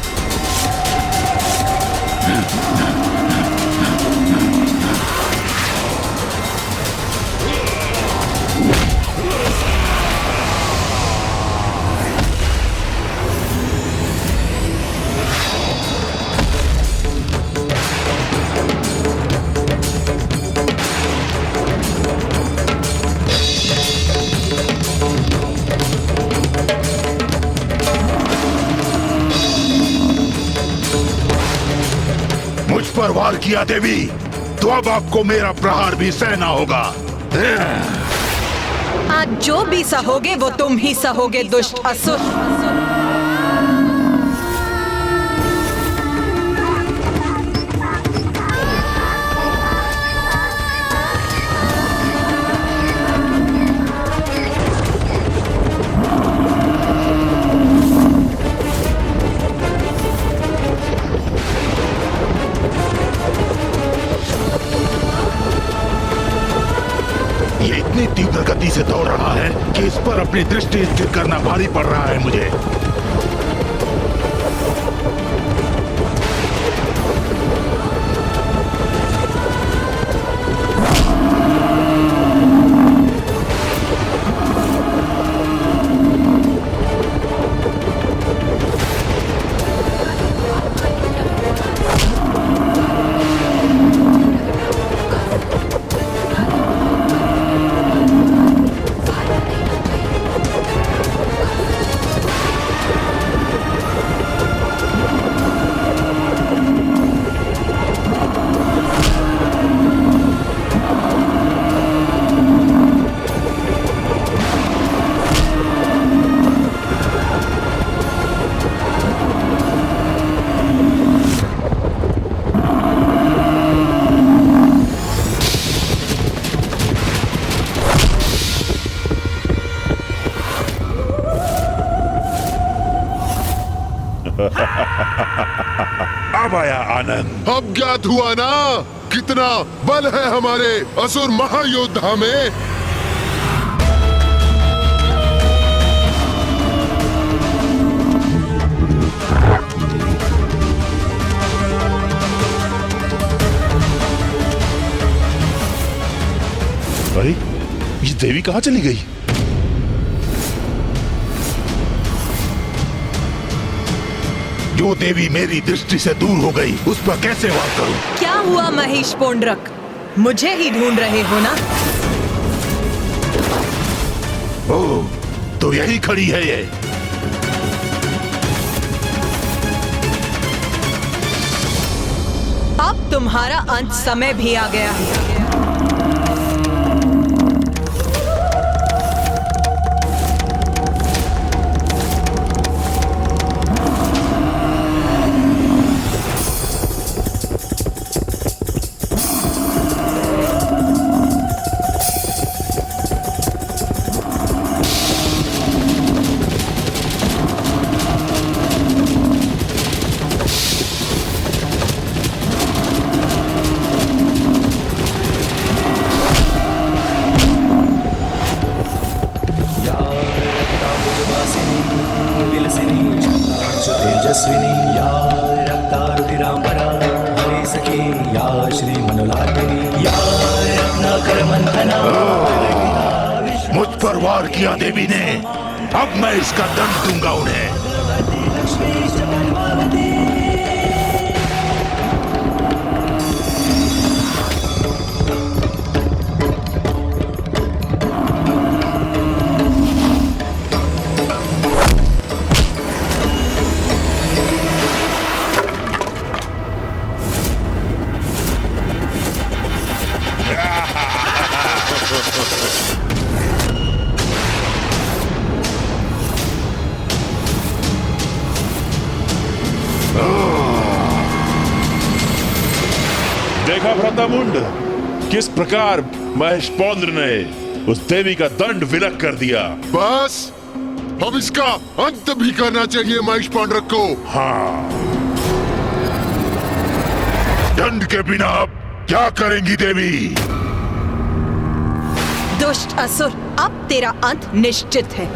पर वार किया देवी, तो अब आपको मेरा प्रहार भी सहना होगा। आज जो भी सहोगे वो तुम ही सहोगे दुष्ट असुर। इतनी तीव्र गति से दौड़ रहा है कि इस पर अपनी दृष्टि स्थिर करना भारी पड़ रहा है मुझे। अब आया आनंद। अब ज्ञात हुआ ना कितना बल है हमारे असुर महायोद्धा में। अरे ये देवी कहाँ चली गई? जो देवी मेरी दृष्टि से दूर हो गई उस पर कैसे वार करूं? क्या हुआ महेश पोंड्रक? मुझे ही ढूंढ रहे हो ना? ओह, तो यही खड़ी है ये। अब तुम्हारा अंत समय भी आ गया है। मुझ पर वार किया देवी ने, अब मैं इसका दंड दूंगा उन्हें। देखा व्रतामुंड, किस प्रकार महेश पौंद्र ने उस देवी का दंड विलक कर दिया। बस अब इसका अंत भी करना चाहिए महेश पांड्रक को। हाँ, दंड के बिना अब क्या करेंगी देवी? दुष्ट असुर, अब तेरा अंत निश्चित है।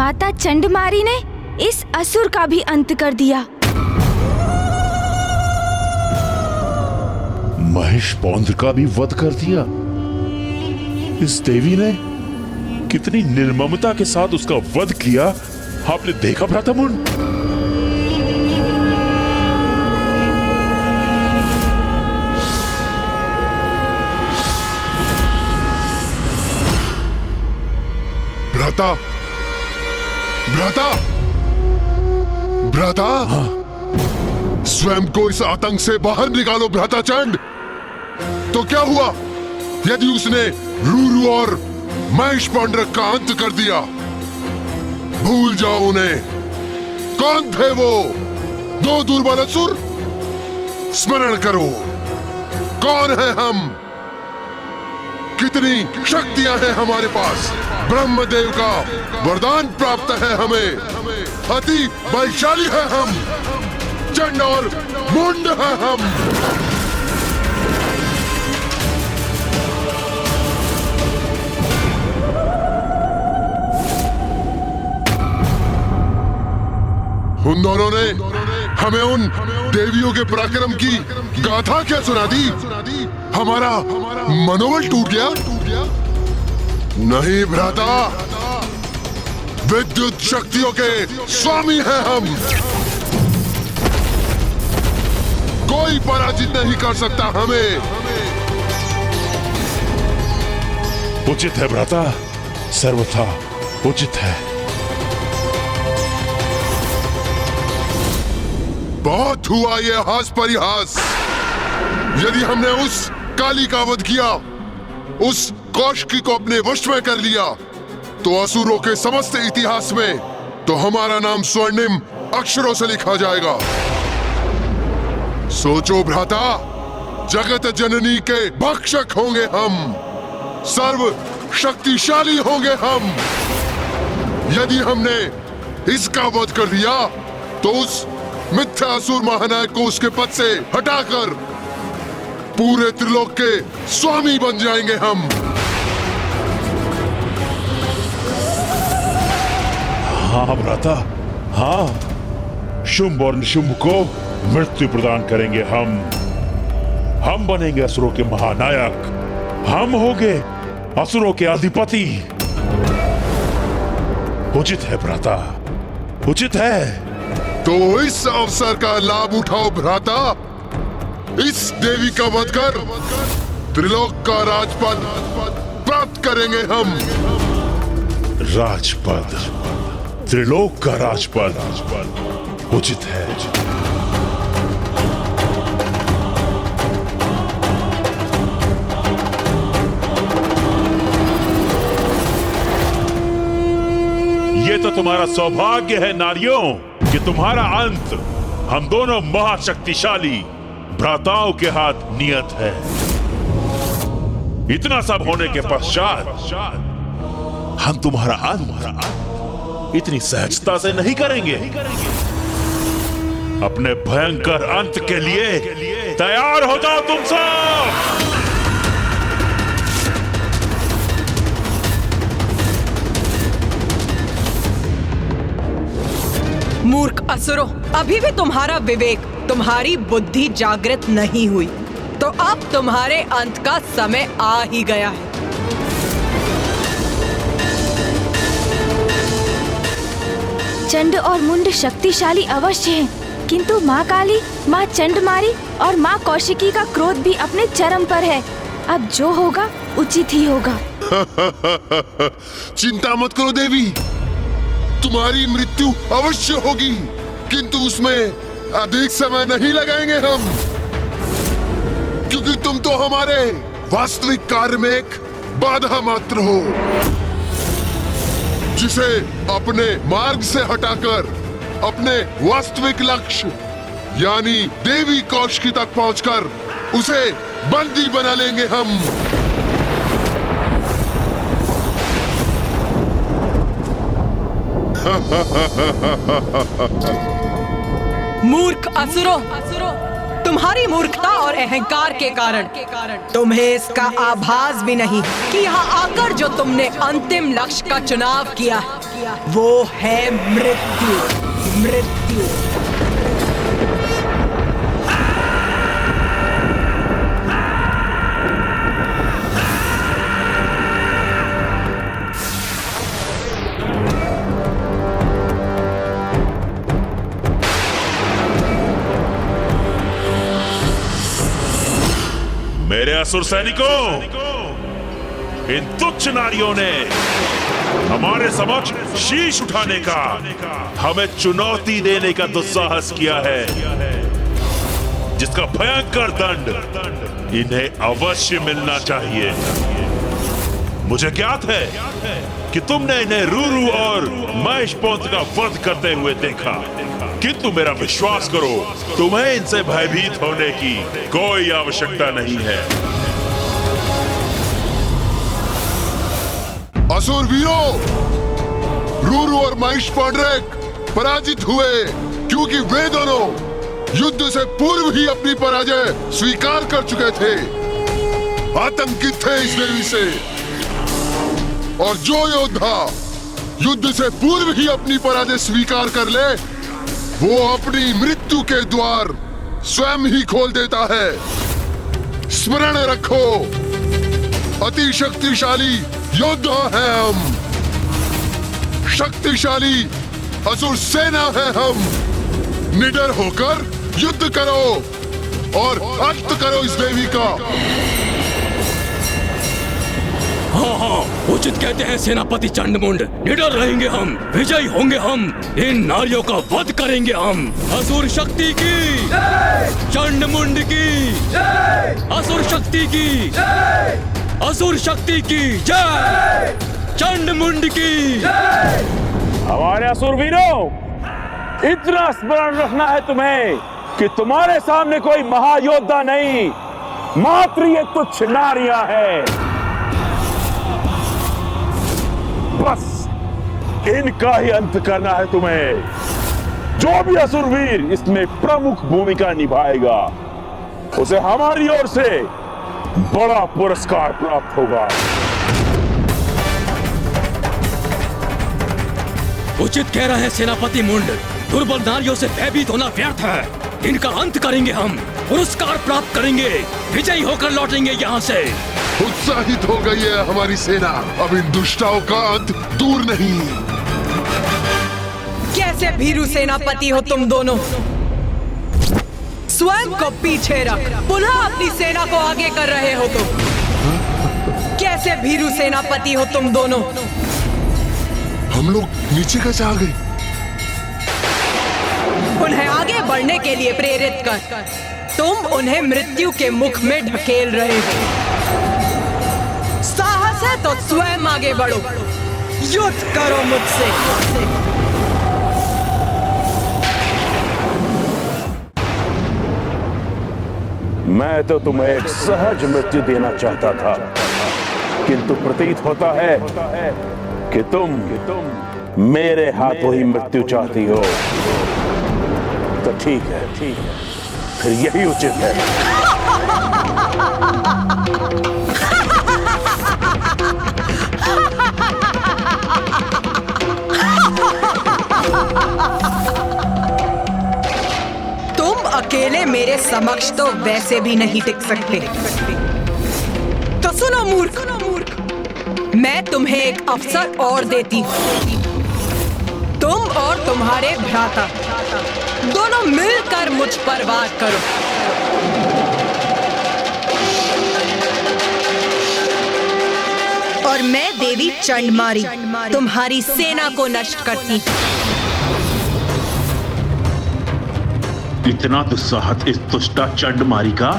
माता चंडमारी ने इस असुर का भी अंत कर दिया। महेश पौंद्र का भी वध कर दिया। इस देवी ने कितनी निर्ममता के साथ उसका वध किया, आपने देखा भ्रातामुंड? भ्राता, भ्राता, भ्राता, स्वयं को इस आतंक से बाहर निकालो भ्राता चंड। तो क्या हुआ यदि उसने रूरू और महेश पौंड्र का अंत कर दिया? भूल जाओ उन्हें। कौन थे वो दो दुर्बल असुर? स्मरण करो, कौन है हम, कितनी शक्तियां हैं हमारे पास। ब्रह्मदेव का वरदान प्राप्त है हमें, अति बलशाली है हम, चंड और मुंड है हम। उन दोनों ने हमें उन देवियों के पराक्रम की गाथा क्या सुना दी? हमारा मनोबल टूट गया? नहीं भ्राता, विद्युत शक्तियों के स्वामी हैं हम। कोई पराजित नहीं कर सकता हमें। उचित है भ्राता, सर्वथा उचित है। बहुत हुआ ये हास परिहास। यदि हमने उस काली का वध किया, उस कौशिकी को अपने वश में कर लिया, तो असुरों के समस्त इतिहास में तो हमारा नाम स्वर्णिम अक्षरों से लिखा जाएगा। सोचो भ्राता, जगत जननी के भक्षक होंगे हम, सर्व शक्तिशाली होंगे हम। यदि हमने इसका वध कर दिया, तो उस मिथ्या असुर महानायक को उसके पद से हटाकर पूरे त्रिलोक के स्वामी बन जाएंगे हम। हाँ भ्राता, हाँ, शुंभ और निशुंभ को मृत्यु प्रदान करेंगे हम। हम बनेंगे असुरों के महानायक, हम होंगे असुरों के अधिपति। उचित है भ्राता, उचित है। तो इस अवसर का लाभ उठाओ भ्राता। इस देवी का वध कर त्रिलोक का राजपद प्राप्त करेंगे हम। राजपद, त्रिलोक का राजपद उचित है। ये तो तुम्हारा सौभाग्य है नारियों, कि तुम्हारा अंत हम दोनों महाशक्तिशाली भ्राताओं के हाथ नियत है। इतना सब होने के पश्चात हम तुम्हारा अंत इतनी सहजता से नहीं करेंगे। अपने भयंकर अंत के लिए तैयार हो जाओ तुम सब। मूर्ख असुरों, अभी भी तुम्हारा विवेक, तुम्हारी बुद्धि जागृत नहीं हुई, तो अब तुम्हारे अंत का समय आ ही गया है। चंड और मुंड शक्तिशाली अवश्य हैं, किंतु माँ काली, माँ चंडमारी और माँ कौशिकी का क्रोध भी अपने चरम पर है। अब जो होगा उचित ही होगा। चिंता मत करो देवी, तुम्हारी मृत्यु अवश्य होगी, किंतु उसमें अधिक समय नहीं लगाएंगे हम, क्योंकि तुम तो हमारे वास्तविक कार्य में एक बाधा मात्र हो, जिसे अपने मार्ग से हटाकर अपने वास्तविक लक्ष्य यानी देवी कौशिकी तक पहुंचकर उसे बंदी बना लेंगे हम। मूर्ख असुरों, तुम्हारी मूर्खता और अहंकार के कारण तुम्हें इसका आभास भी नहीं कि यहाँ आकर जो तुमने अंतिम लक्ष्य का चुनाव किया वो है मृत्यु। मृत्यु। मेरे असुर सैनिकों, इन तुच्छ नारियों ने हमारे समक्ष शीश उठाने का, हमें चुनौती देने का दुस्साहस किया है, जिसका भयंकर दंड इन्हें अवश्य मिलना चाहिए। मुझे ज्ञात है कि तुमने इन्हें रूरू और महेश पोंत का वध करते हुए देखा, किंतु मेरा विश्वास करो, तुम्हें इनसे भयभीत होने की कोई आवश्यकता नहीं है। असुर वीरों, रूरू और महेश पौंड्रेक पराजित हुए, क्योंकि वे दोनों युद्ध से पूर्व ही अपनी पराजय स्वीकार कर चुके थे, आतंकित थे इस देवी से। और जो योद्धा युद्ध से पूर्व ही अपनी पराजय स्वीकार कर ले, वो अपनी मृत्यु के द्वार स्वयं ही खोल देता है। स्मरण रखो, अति शक्तिशाली योद्धा है हम, शक्तिशाली असुर सेना है हम। निडर होकर युद्ध करो और अंत करो इस देवी का। हाँ हाँ, उचित कहते हैं सेनापति चंडमुंड। निडर रहेंगे हम, विजयी होंगे हम, इन नारियों का वध करेंगे हम। असुर शक्ति की, चंडमुंड की, असुर शक्ति की, असुर शक्ति की जय, चंडमुंड की। हमारे असुर वीरों, इतना स्मरण रखना है तुम्हें कि तुम्हारे सामने कोई महायोद्धा नहीं, मात्र ये तुच्छ नारियां हैं। बस इनका ही अंत करना है तुम्हें। जो भी असुरवीर इसमें प्रमुख भूमिका निभाएगा, उसे हमारी ओर से बड़ा पुरस्कार प्राप्त होगा। उचित कह रहे हैं सेनापति मुंड, दुर्बल नारियों से भयभीत होना व्यर्थ है। इनका अंत करेंगे हम, पुरस्कार प्राप्त करेंगे, विजयी होकर लौटेंगे यहाँ से। उत्साहित हो गई है हमारी सेना, अब इन दुष्टाओं का अंत दूर नहीं। कैसे भीरू सेनापति हो तुम दोनों, स्वयं को पीछे रख पुनः अपनी सेना को आगे कर रहे हो तुम। कैसे भीरू सेनापति हो तुम दोनों। हम लोग नीचे कैसे आ गए? उन्हें आगे बढ़ने के लिए प्रेरित कर तुम उन्हें मृत्यु के मुख में ढकेल रहे हो। साहस है तो स्वयं आगे बढ़ो, युद्ध करो मुझसे। मैं तो तुम्हें एक सहज मृत्यु देना चाहता था, किंतु प्रतीत होता है कि तुम मेरे हाथों ही मृत्यु चाहती हो। तो ठीक है, फिर यही उचित है। तुम अकेले मेरे समक्ष तो वैसे भी नहीं टिक सकते। तो सुनो मूर्ख, मैं तुम्हें एक अवसर और देती हूँ। तुम और तुम्हारे भ्राता दोनों मिलकर मुझ पर वार करो। और मैं देवी चंडमारी तुम्हारी सेना को नष्ट करती हूँ। इतना दुस्साहस इस दुष्टा चंडमारी का,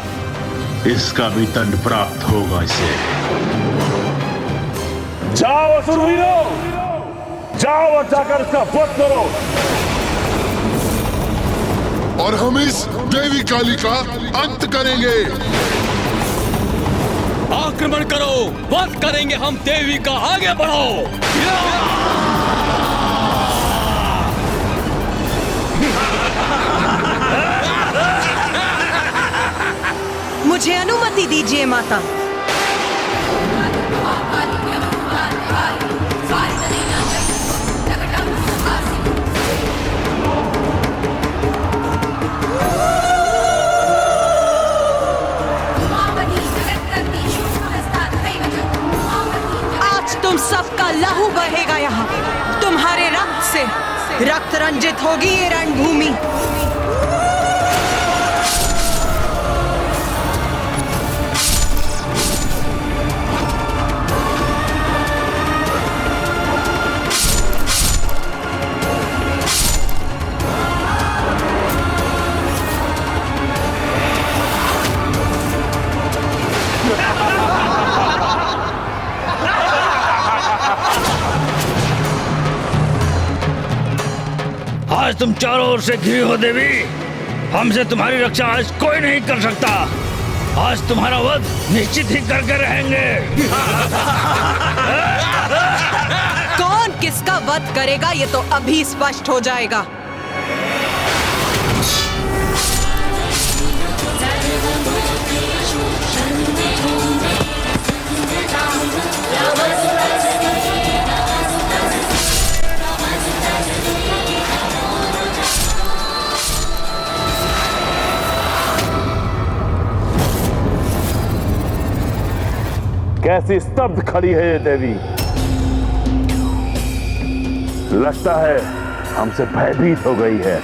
इसका भी दंड प्राप्त होगा इसे। जाओ असुरवीरों, जाओ और जाकर इसका वध करो। और हम इस देवी काली का अंत करेंगे। आक्रमण करो, वध करेंगे हम देवी का, आगे बढ़ो। कीजिए माता। आज तुम सबका लहू बहेगा यहाँ। तुम्हारे रक्त से रक्त रंजित होगी ये रणभूमि। आज तुम चारों ओर से घिरी हो देवी। हमसे तुम्हारी रक्षा आज कोई नहीं कर सकता। आज तुम्हारा वध निश्चित ही करके रहेंगे। कौन किसका वध करेगा ये तो अभी स्पष्ट हो जाएगा। कैसी स्तब्ध खड़ी है ये देवी। लगता है हमसे भयभीत हो गई है।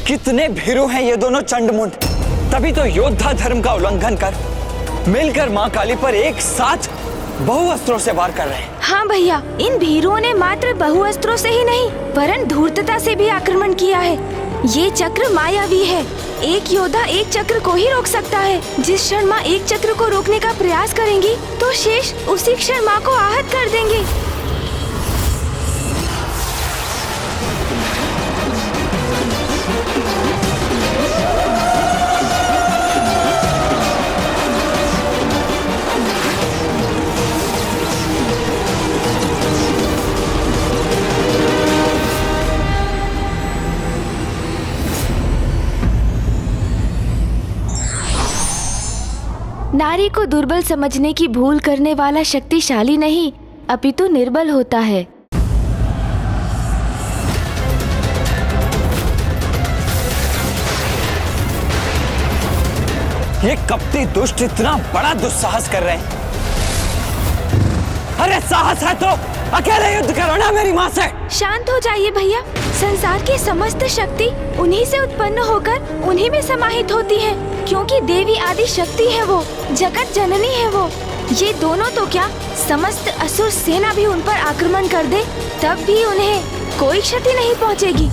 कितने भीरू हैं ये दोनों चंडमुंड। तभी तो योद्धा धर्म का उल्लंघन कर मिलकर मां काली पर एक साथ बहुअस्त्रों से वार कर रहे हैं। हाँ भैया, इन भीरुओं ने मात्र बहुअस्त्रों से ही नहीं वरन धूर्तता से भी आक्रमण किया है। ये चक्र मायावी है। एक योद्धा एक चक्र को ही रोक सकता है। जिस क्षण माँ एक चक्र को रोकने का प्रयास करेंगी तो शेष उसी क्षण माँ को आहत कर देंगे। नारी को दुर्बल समझने की भूल करने वाला शक्तिशाली नहीं अपितु निर्बल होता है। ये कपटी दुष्ट इतना बड़ा दुस्साहस कर रहे हैं। अरे साहस है तो अकेले युद्ध करो ना मेरी माँ से। शांत हो जाइए भैया। संसार की समस्त शक्ति उन्हीं से उत्पन्न होकर उन्हीं में समाहित होती है, क्योंकि देवी आदि शक्ति है वो, जगत जननी है वो। ये दोनों तो क्या, समस्त असुर सेना भी उन पर आक्रमण कर दे तब भी उन्हें कोई क्षति नहीं पहुंचेगी।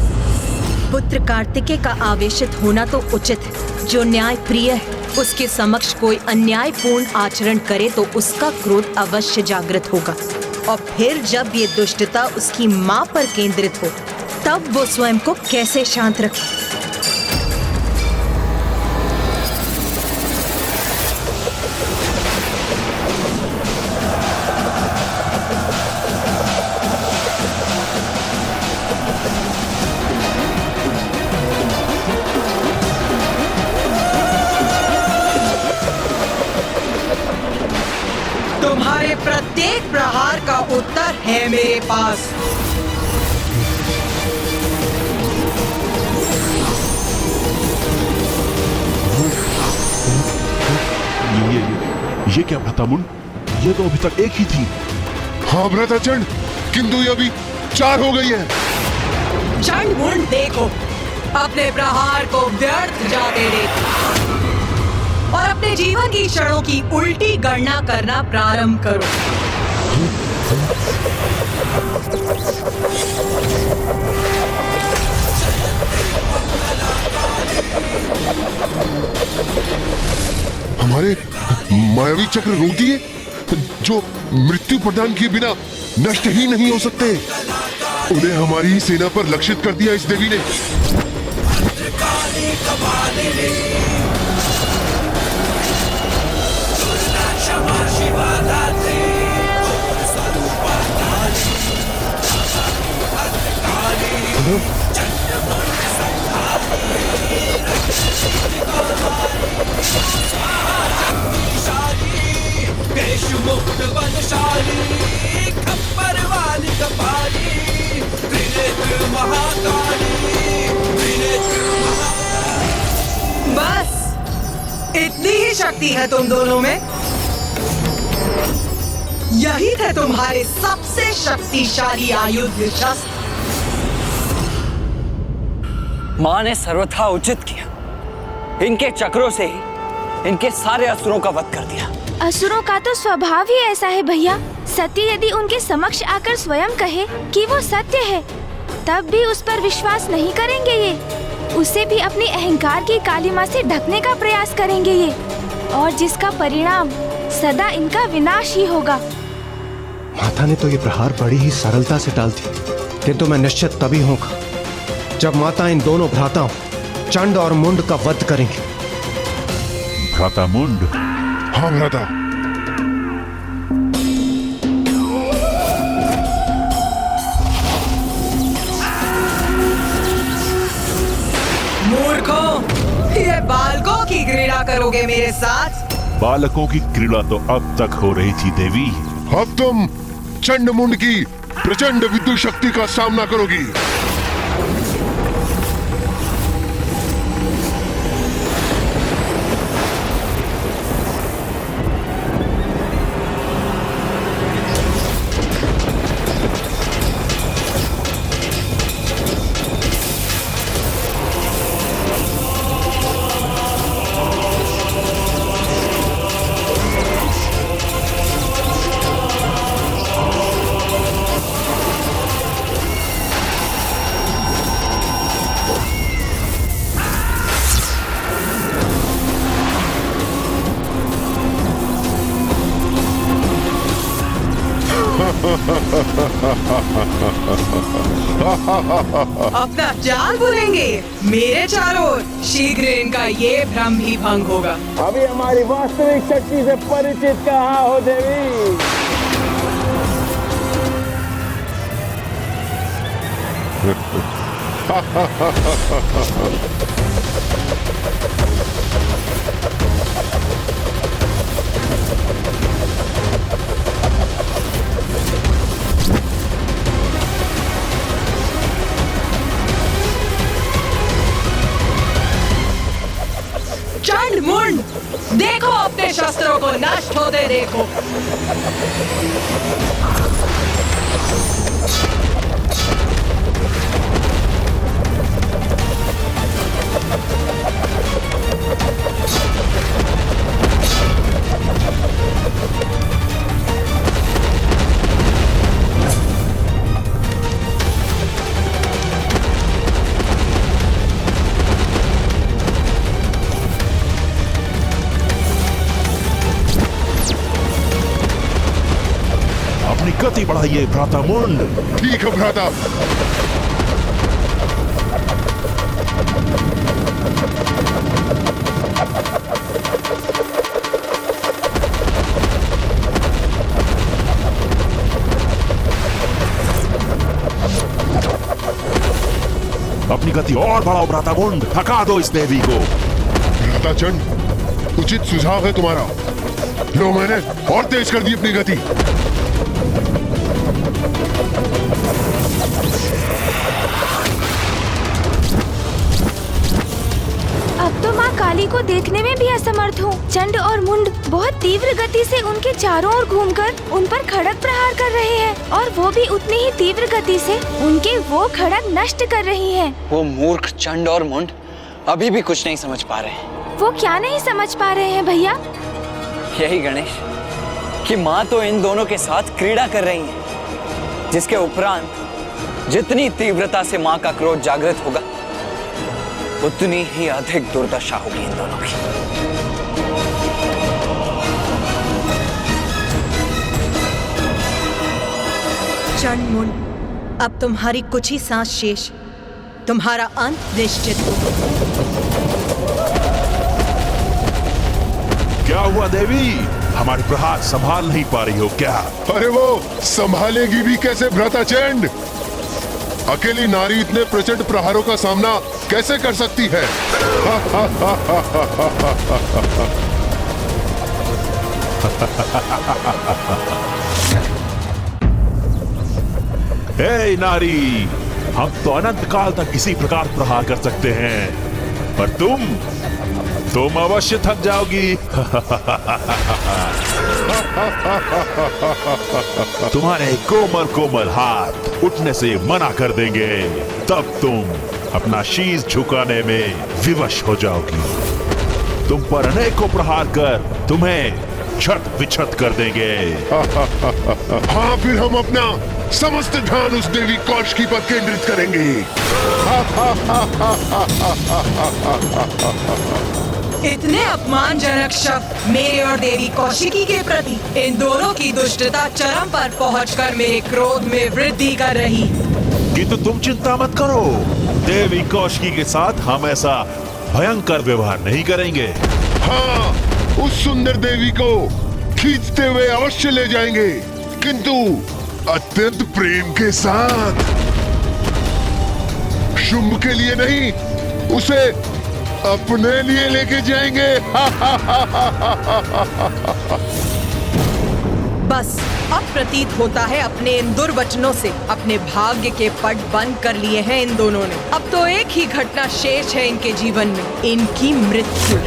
पुत्र कार्तिकेय का आवेशित होना तो उचित है। जो न्याय प्रिय है उसके समक्ष कोई अन्यायपूर्ण आचरण करे तो उसका क्रोध अवश्य जागृत होगा, और फिर जब ये दुष्टता उसकी माँ पर केंद्रित हो तब वो स्वयं को कैसे शांत रखे। तुम्हारे प्रत्येक प्रहार का उत्तर है मेरे पास। ये क्या भ्रातामुंड, ये तो अभी तक एक ही थी। हाँ भ्राताचंड, किंतु ये अभी 4 हो गई है। चंडमुंड देखो, अपने प्रहार को व्यर्थ जाते देखो और अपने जीवन की क्षणों की उल्टी गणना करना प्रारंभ करो। हमारे मायावी चक्र रोक दिए, जो मृत्यु प्रदान किए बिना नष्ट ही नहीं हो सकते। उन्हें हमारी ही सेना पर लक्षित कर दिया इस देवी ने। बस इतनी ही शक्ति है तुम दोनों में? यही थे तुम्हारे सबसे शक्तिशाली आयुध शस्त्र? माँ ने सर्वथा उचित किया। इनके चक्रों से ही इनके सारे असुरों का वध कर दिया। असुरों का तो स्वभाव ही ऐसा है भैया। सती यदि उनके समक्ष आकर स्वयं कहे कि वो सत्य है, तब भी उस पर विश्वास नहीं करेंगे ये। उसे भी अपनी अहंकार की कालिमा से ढकने का प्रयास करेंगे ये, और जिसका परिणाम सदा इनका विनाश ही होगा। माता ने तो ये प्रहार बड़ी ही सरलता से टाल दी, किंतु मैं निश्चित तभी होगा जब माता इन दोनों भ्राताओं चंड और मुंड का वध करेंगे। भ्राता मुंड? हाँ भ्राता। मूर्खों, ये बालकों की क्रीड़ा करोगे मेरे साथ? बालकों की क्रीड़ा तो अब तक हो रही थी देवी। अब तुम चंड मुंड की प्रचंड विद्युत शक्ति का सामना करोगी। अपना जाल बुनेंगे मेरे चारों ओर। शीघ्र इनका ये भ्रम भी भंग होगा। अभी हमारी वास्तविक शक्ति से परिचित कहाँ हो देवी? चंड मुंड, देखो अपने शस्त्रों को नष्ट होते देखो। गति बढ़ाइए भ्राता मुंड। ठीक है भ्राता। अपनी गति और बढ़ाओ भ्राता मुंड, थका दो इस देवी को। भ्राता चंड, उचित सुझाव है तुम्हारा। लो, मैंने और तेज कर दी अपनी गति। अब तो माँ काली को देखने में भी असमर्थ हूँ। चंड और मुंड बहुत तीव्र गति से उनके चारों ओर घूमकर उन पर खड़ग प्रहार कर रहे हैं, और वो भी उतनी ही तीव्र गति से उनके वो खड़ग नष्ट कर रही हैं। वो मूर्ख चंड और मुंड अभी भी कुछ नहीं समझ पा रहे हैं। वो क्या नहीं समझ पा रहे हैं भैया? यही गणेश कि माँ तो इन दोनों के साथ क्रीड़ा कर रही है, जिसके उपरांत जितनी तीव्रता से माँ का क्रोध जागृत होगा उतनी ही अधिक दुर्दशा होगी इन दोनों की। चंड मुंड, अब तुम्हारी कुछ ही सांस शेष, तुम्हारा अंत निश्चित हो। क्या हुआ देवी? हमारे प्रहार संभाल नहीं पा रही हो क्या? अरे वो संभालेगी भी कैसे भ्राताचंड? अकेली नारी इतने प्रचंड प्रहारों का सामना कैसे कर सकती है? हे नारी, हम तो अनंत काल तक इसी प्रकार प्रहार कर सकते हैं, पर तुम अवश्य थक जाओगी। तुम्हारे कोमल कोमल हाथ उठने से मना कर देंगे, तब तुम अपना शीश झुकाने में विवश हो जाओगी। तुम पर अनेकों प्रहार कर तुम्हें छत विछत कर देंगे। हाँ, फिर हम अपना समस्त ध्यान उस देवी कौशिकी पर केंद्रित करेंगे। इतने अपमानजनक शब्द मेरे और देवी कौशिकी के प्रति, इन दोनों की दुष्टता चरम पर पहुंचकर मेरे क्रोध में वृद्धि कर रही। किंतु तुम चिंता मत करो, देवी कौशिकी के साथ हम ऐसा भयंकर व्यवहार नहीं करेंगे। हाँ, उस सुंदर देवी को खींचते हुए अवश्य ले जाएंगे, किंतु अत्यंत प्रेम के साथ। शुंभ के लिए नहीं, उसे अपने लिए लेके जाएंगे। बस अब प्रतीत होता है अपने इन दुर्वचनों से अपने भाग्य के पट बंद कर लिए हैं इन दोनों ने। अब तो एक ही घटना शेष है इनके जीवन में, इनकी मृत्यु।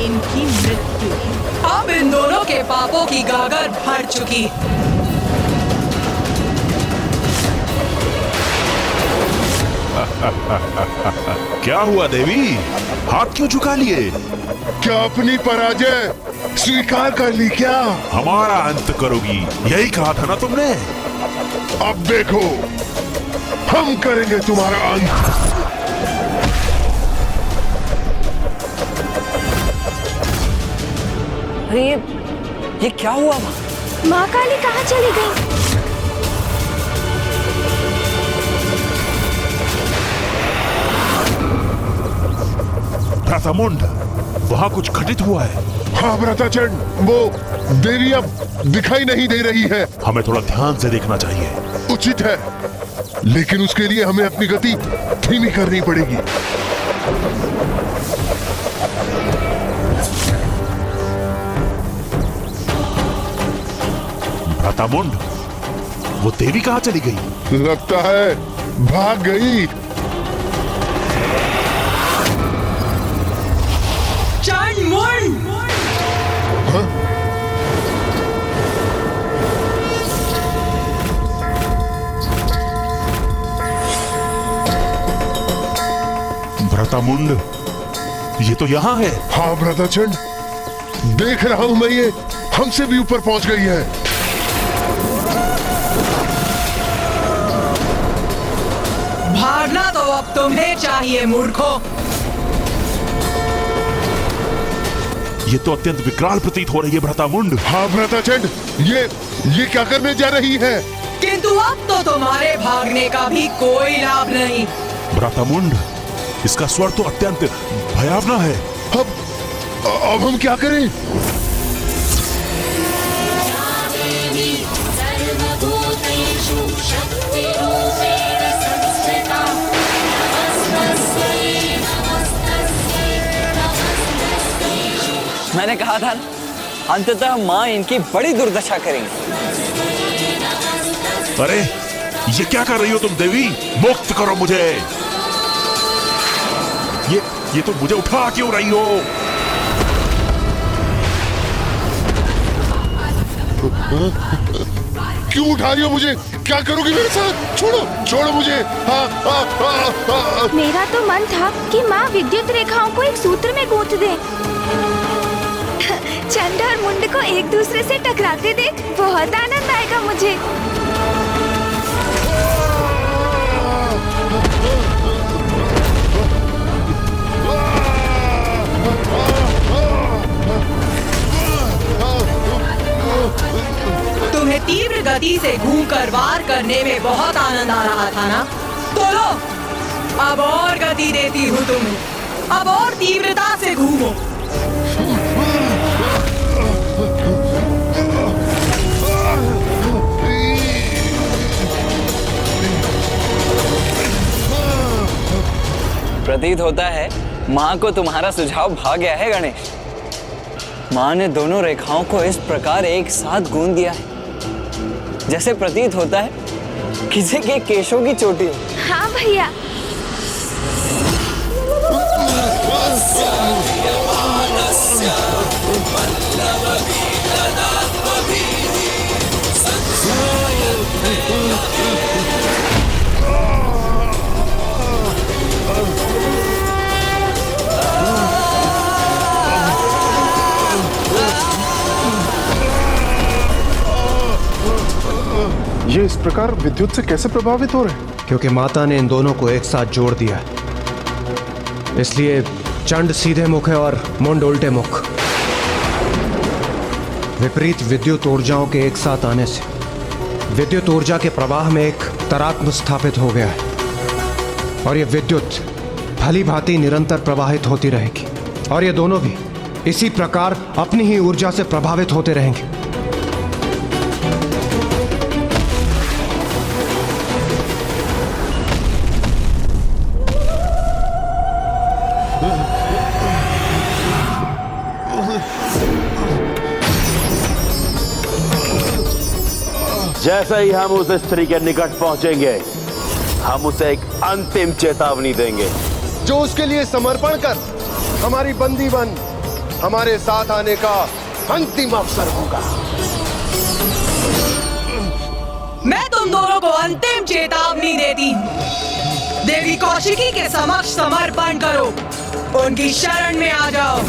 अब इन दोनों के पापों की गागर भर चुकी। क्या हुआ देवी? हाथ क्यों झुका लिए? क्या अपनी पराजय स्वीकार कर ली क्या? हमारा अंत करोगी, यही कहा था ना तुमने। अब देखो, हम करेंगे तुम्हारा अंत। अरे ये क्या हुआ? माँ काली कहाँ चली गई? भ्रातामुंड, वहाँ कुछ घटित हुआ है। हाँ भ्राताचंड, वो देवी अब दिखाई नहीं दे रही है। हमें थोड़ा ध्यान से देखना चाहिए। उचित है, लेकिन उसके लिए हमें अपनी गति धीमी करनी पड़ेगी। भ्रातामुंड, वो देवी कहाँ चली गई? लगता है भाग गई। हाँ? भ्रातामुंड, ये तो यहाँ है। हाँ भ्राताचंड, देख रहा हूं मैं, ये हमसे भी ऊपर पहुंच गई है। भागना तो अब तुम्हें चाहिए मूर्खों। ये तो अत्यंत विकराल प्रतीत हो रही है भ्रातामुंड। हाँ भ्राताचंड, ये क्या करने जा रही है? किंतु अब तो तुम्हारे भागने का भी कोई लाभ नहीं। भ्रातामुंड, इसका स्वर तो अत्यंत भयावना है। अब हम क्या करें? मैंने कहा था ना, अंततः माँ इनकी बड़ी दुर्दशा करेंगी। अरे ये क्या कर रही हो तुम देवी? मुक्त करो मुझे। ये तो मुझे उठा क्यों रही हो? क्यों उठा रही हो मुझे? क्या करोगी मेरे साथ? छोड़ो मुझे। मेरा तो मन था कि माँ विद्युत रेखाओं को एक सूत्र में गूंथ दे। चंड और मुंड को एक दूसरे से टकराते देख बहुत आनंद आएगा मुझे। तुम्हें तीव्र गति से घूमकर वार करने में बहुत आनंद आ रहा था ना? तो लो, अब और गति देती हूँ तुम्हें। अब और तीव्रता से घूमो। प्रतीत होता है माँ को तुम्हारा सुझाव भा गया है गणेश। माँ ने दोनों रेखाओं को इस प्रकार एक साथ गूंथ दिया है जैसे प्रतीत होता है किसी के केशों की चोटी हो। हाँ भैया। ये इस प्रकार विद्युत से कैसे प्रभावित हो रहे हैं? क्योंकि माता ने इन दोनों को एक साथ जोड़ दिया है, इसलिए चंड सीधे मुख है और मुंड उल्टे मुख। विपरीत विद्युत ऊर्जाओं के एक साथ आने से विद्युत ऊर्जा के प्रवाह में एक तरात्म स्थापित हो गया है और ये विद्युत भली भांति निरंतर प्रवाहित होती रहेगी और ये दोनों भी इसी प्रकार अपनी ही ऊर्जा से प्रभावित होते रहेंगे। जैसे ही हम उस स्त्री के निकट पहुंचेंगे, हम उसे एक अंतिम चेतावनी देंगे जो उसके लिए समर्पण कर हमारी बंदी बन हमारे साथ आने का अंतिम अवसर होगा। मैं तुम दोनों को अंतिम चेतावनी देती हूँ। देवी कौशिकी के समक्ष समर्पण करो, उनकी शरण में आ जाओ।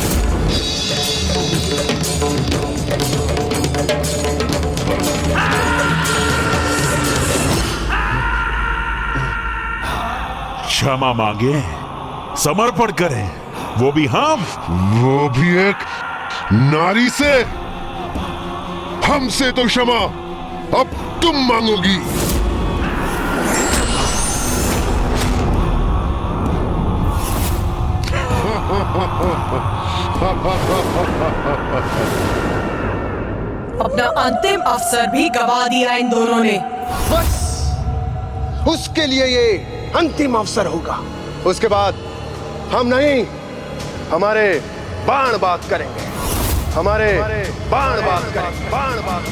क्षमा मांगे, समर्पण करें, वो भी हम, वो भी एक नारी से। हमसे तो क्षमा अब तुम मांगोगी। अपना अंतिम अवसर भी गवा दिया इन दोनों ने। बस उसके लिए ये अंतिम अवसर होगा। उसके बाद हम नहीं, हमारे बाण बात करेंगे। हमारे बाण बात करेंगे। बाण बात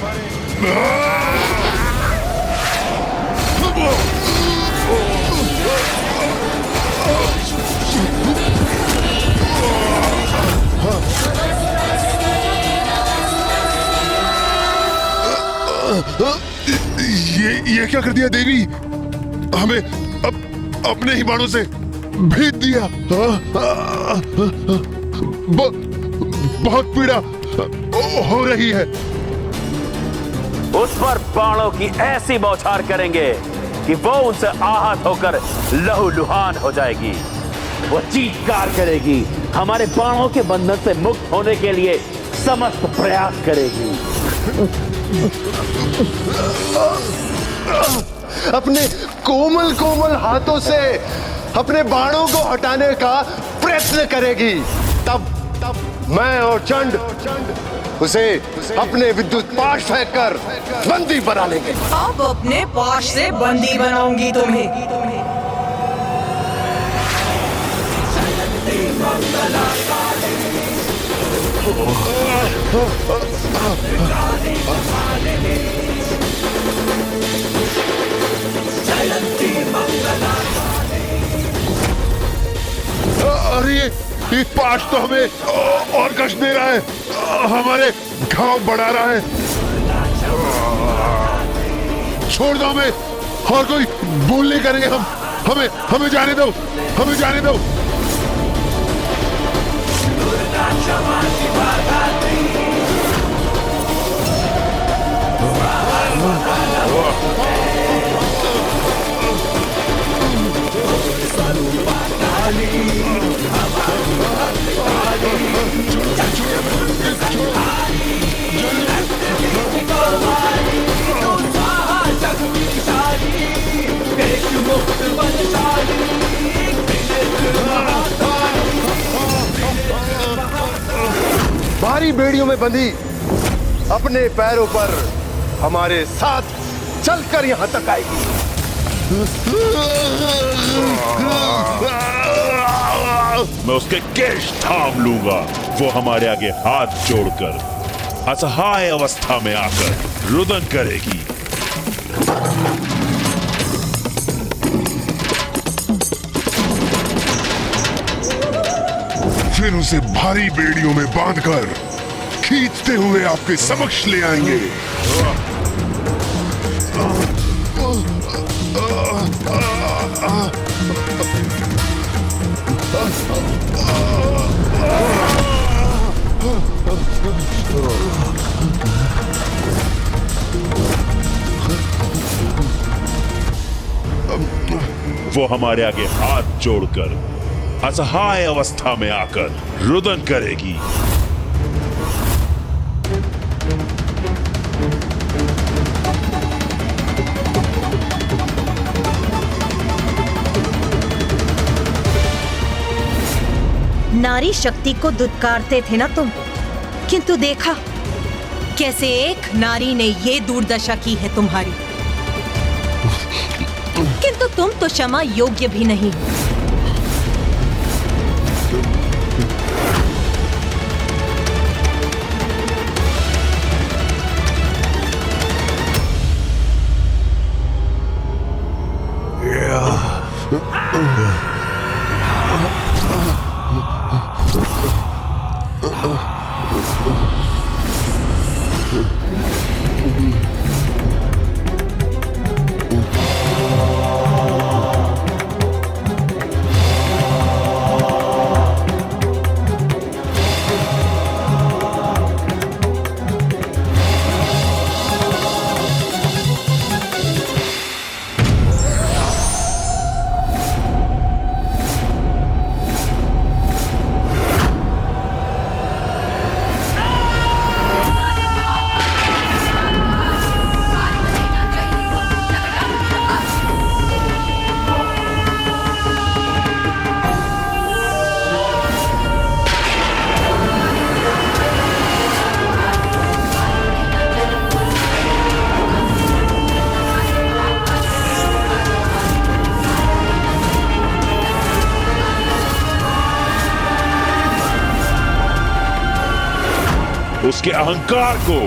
ये क्या कर दिया देवी? हमें अपने ही बाणों से भेद दिया। बहुत पीड़ा हो रही है। उस पर बाणों की ऐसी बौछार करेंगे कि वो उनसे आहत होकर लहूलुहान हो जाएगी। वो चीत्कार करेगी, हमारे बाणों के बंधन से मुक्त होने के लिए समस्त प्रयास करेगी। अपने कोमल कोमल हाथों से अपने बाणों को हटाने का प्रयत्न करेगी। तब मैं और चंड उसे अपने विद्युत पाश फेंक कर बंदी बना लेंगे। अब अपने पाश से बंदी बनाऊंगी तुम्हें। अरे ये पाश तो हमें और कष्ट दे रहा है, हमारे घाव बढ़ा रहा है। छोड़ दो हमें, और कोई भूल नहीं करेंगे हम। हमें जाने दो, हमें जाने दो। भारी बेड़ियों में बंधी अपने पैरों पर हमारे साथ चलकर यहाँ तक आएगी। मैं उसके केश थाम लूंगा। वो हमारे आगे हाथ जोड़कर असहाय अवस्था में आकर रुदन करेगी। फिर उसे भारी बेड़ियों में बांधकर खींचते हुए आपके समक्ष ले आएंगे। वो हमारे आगे हाथ जोड़कर असहाय अवस्था में आकर रुदन करेगी। नारी शक्ति को दुत्कारते थे ना तुम, किंतु देखा कैसे एक नारी ने ये दुर्दशा की है तुम्हारी। किंतु तुम तो क्षमा योग्य भी नहीं। उसके अहंकार को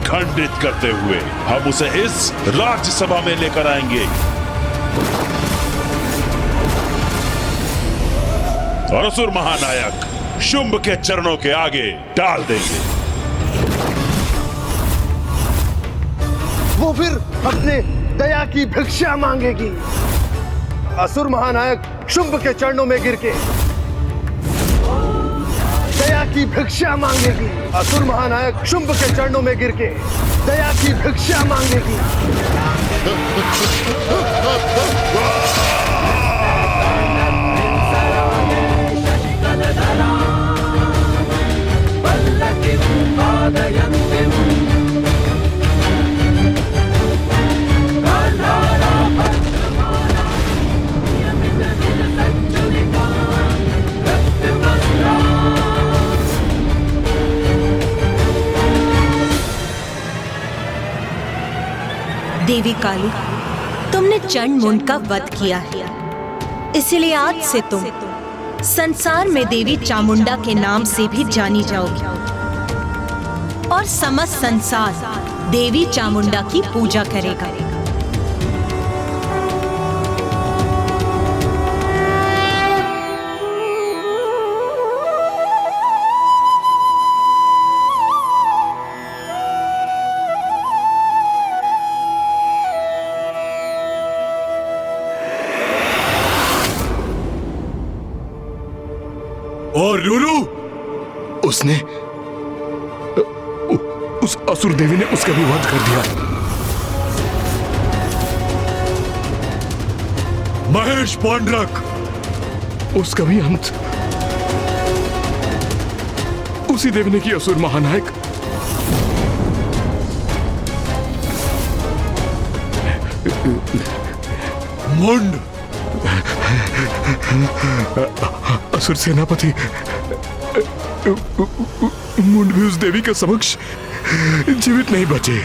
खंडित करते हुए हम उसे इस राज्यसभा में लेकर आएंगे और असुर महानायक शुंभ के चरणों के आगे डाल देंगे। वो फिर अपने दया की भिक्षा मांगेगी। असुर महानायक शुंभ के चरणों में गिर के दया की भिक्षा मांगेगी। असुर महानायक शुंभ के चरणों में गिर के दया की भिक्षा मांगेगी। देवी काली, तुमने चंड मुंड का वध किया है, इसलिए आज से तुम संसार में देवी चामुंडा के नाम से भी जानी जाओगी और समस्त संसार देवी चामुंडा की पूजा करेगा। और रुरु, उसने उस असुर देवी ने उसका भी वध कर दिया। महेश पांडरक, उसका भी अंत उसी देवी ने किया। असुर महानायक, मुंड, असुर सेनापति, मुंड भी उस देवी के समक्ष जीवित नहीं बचे।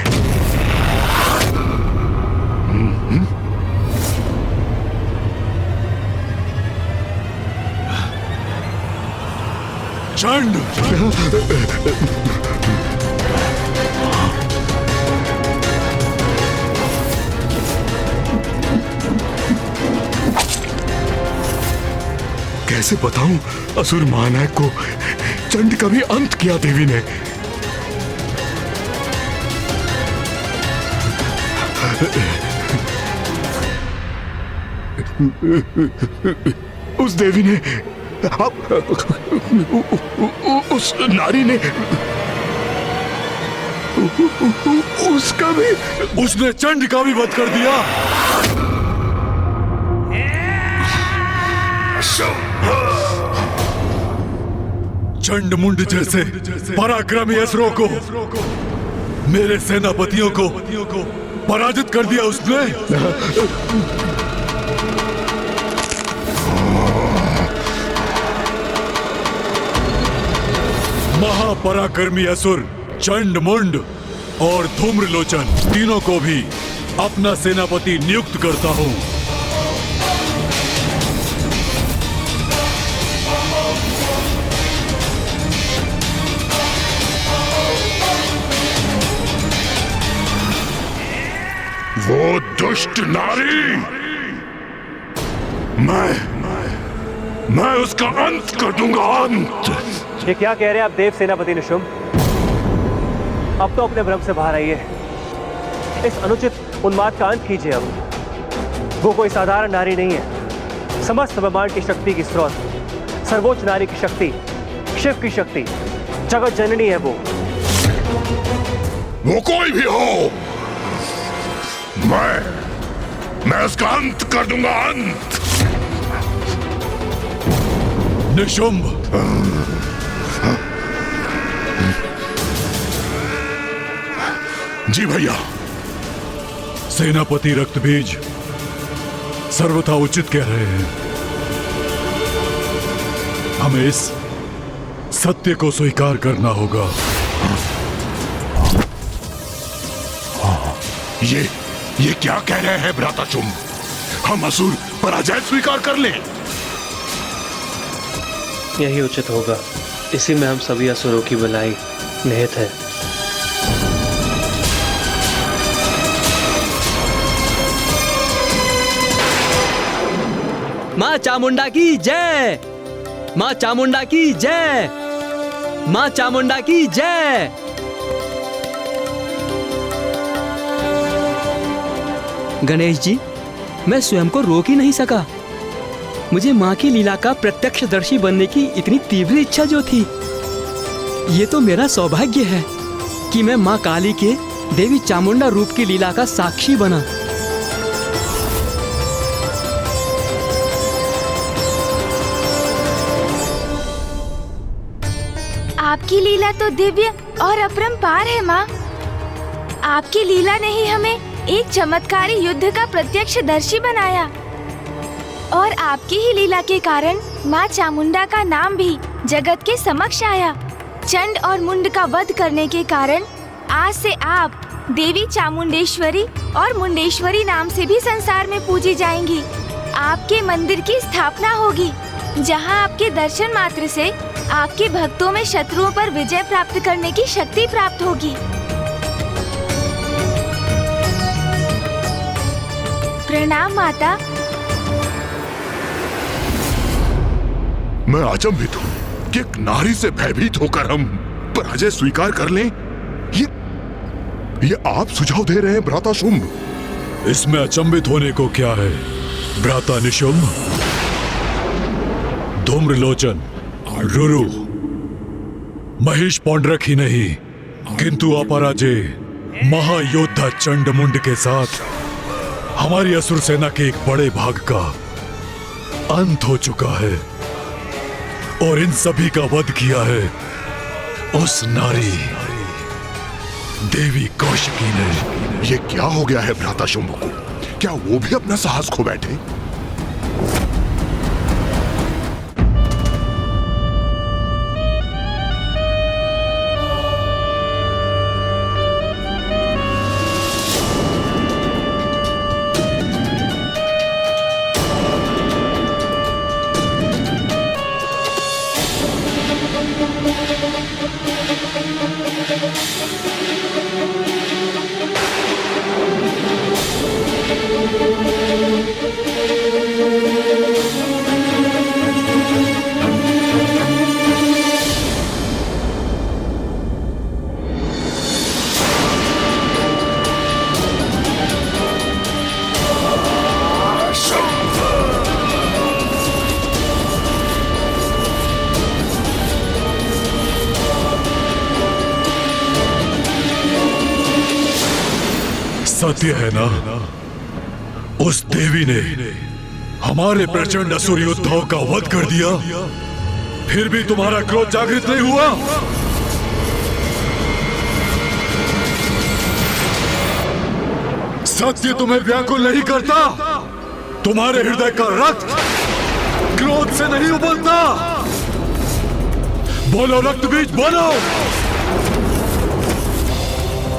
चंड! कैसे बताऊं असुर महानायक को चंड का भी अंत किया देवी ने। उस देवी ने उस नारी ने उसका भी, उसने चंड का भी वध कर दिया। चंड मुंड जैसे पराक्रमी असुरों को, मेरे सेनापतियों को पराजित कर दिया उसने। महापराक्रमी असुर चंड मुंड और धूम्रलोचन तीनों को भी अपना सेनापति नियुक्त करता हूं। वो दुष्ट नारी, मैं उसका अंत कर दूंगा, अंत। ये क्या कह रहे हैं आप देव सेनापति निशुंभ? अब तो अपने भ्रम से बाहर आइए। इस अनुचित उन्माद का अंत कीजिए। अब वो कोई साधारण नारी नहीं है, समस्त ब्रह्मांड की शक्ति की स्रोत, सर्वोच्च नारी की शक्ति, शिव की शक्ति, जगत जननी है वो कोई भी हो, मैं उसका अंत कर दूंगा, अंत। निशुंभ, जी भैया। सेनापति रक्तबीज सर्वथा उचित कह रहे हैं। हमें इस सत्य को स्वीकार करना होगा। ये क्या कह रहे हैं भ्राताशुंभ? हम असुर पराजय स्वीकार कर लें? यही उचित होगा। इसी में हम सभी असुरों की भलाई निहित है। माँ चामुंडा की जय! माँ चामुंडा की जय! माँ चामुंडा की जय! गणेश जी, मैं स्वयं को रोक ही नहीं सका। मुझे माँ की लीला का प्रत्यक्षदर्शी बनने की इतनी तीव्र इच्छा जो थी, ये तो मेरा सौभाग्य है कि मैं माँ काली के देवी चामुंडा रूप की लीला का साक्षी बना। आपकी लीला तो दिव्य और अपरंपार है माँ। आपकी लीला ने ही हमें एक चमत्कारी युद्ध का प्रत्यक्षदर्शी बनाया और आपकी ही लीला के कारण माँ चामुंडा का नाम भी जगत के समक्ष आया। चंड और मुंड का वध करने के कारण आज से आप देवी चामुंडेश्वरी और मुंडेश्वरी नाम से भी संसार में पूजी जाएंगी। आपके मंदिर की स्थापना होगी, जहाँ आपके दर्शन मात्र से आपके भक्तों में शत्रुओं पर विजय प्राप्त करने की शक्ति प्राप्त होगी। प्रणाम माता। मैं अचंभित हूँ कि एक नारी से भयभीत होकर हम पराजय स्वीकार कर लें। ये आप सुझाव दे रहे हैं भ्राताशुंभ? इसमें अचंभित होने को क्या है भ्राता निशुंभ? धूम्रलोचन, रुरु, महेश पौंड्रक ही नहीं किंतु अपराजय महायोद्धा चंडमुंड के साथ हमारी असुर सेना के एक बड़े भाग का अंत हो चुका है और इन सभी का वध किया है उस नारी देवी कौशिकी ने। ये क्या हो गया है भ्राताशुंभ को? क्या वो भी अपना साहस खो बैठे? सत्य है ना, उस देवी ने हमारे प्रचंड असुर योद्धाओं का वध कर दिया, फिर भी तुम्हारा क्रोध जागृत नहीं हुआ। सत्य तुम्हें व्याकुल नहीं करता, तुम्हारे हृदय का रक्त क्रोध से नहीं उबलता। बोलो रक्त बीज बोलो।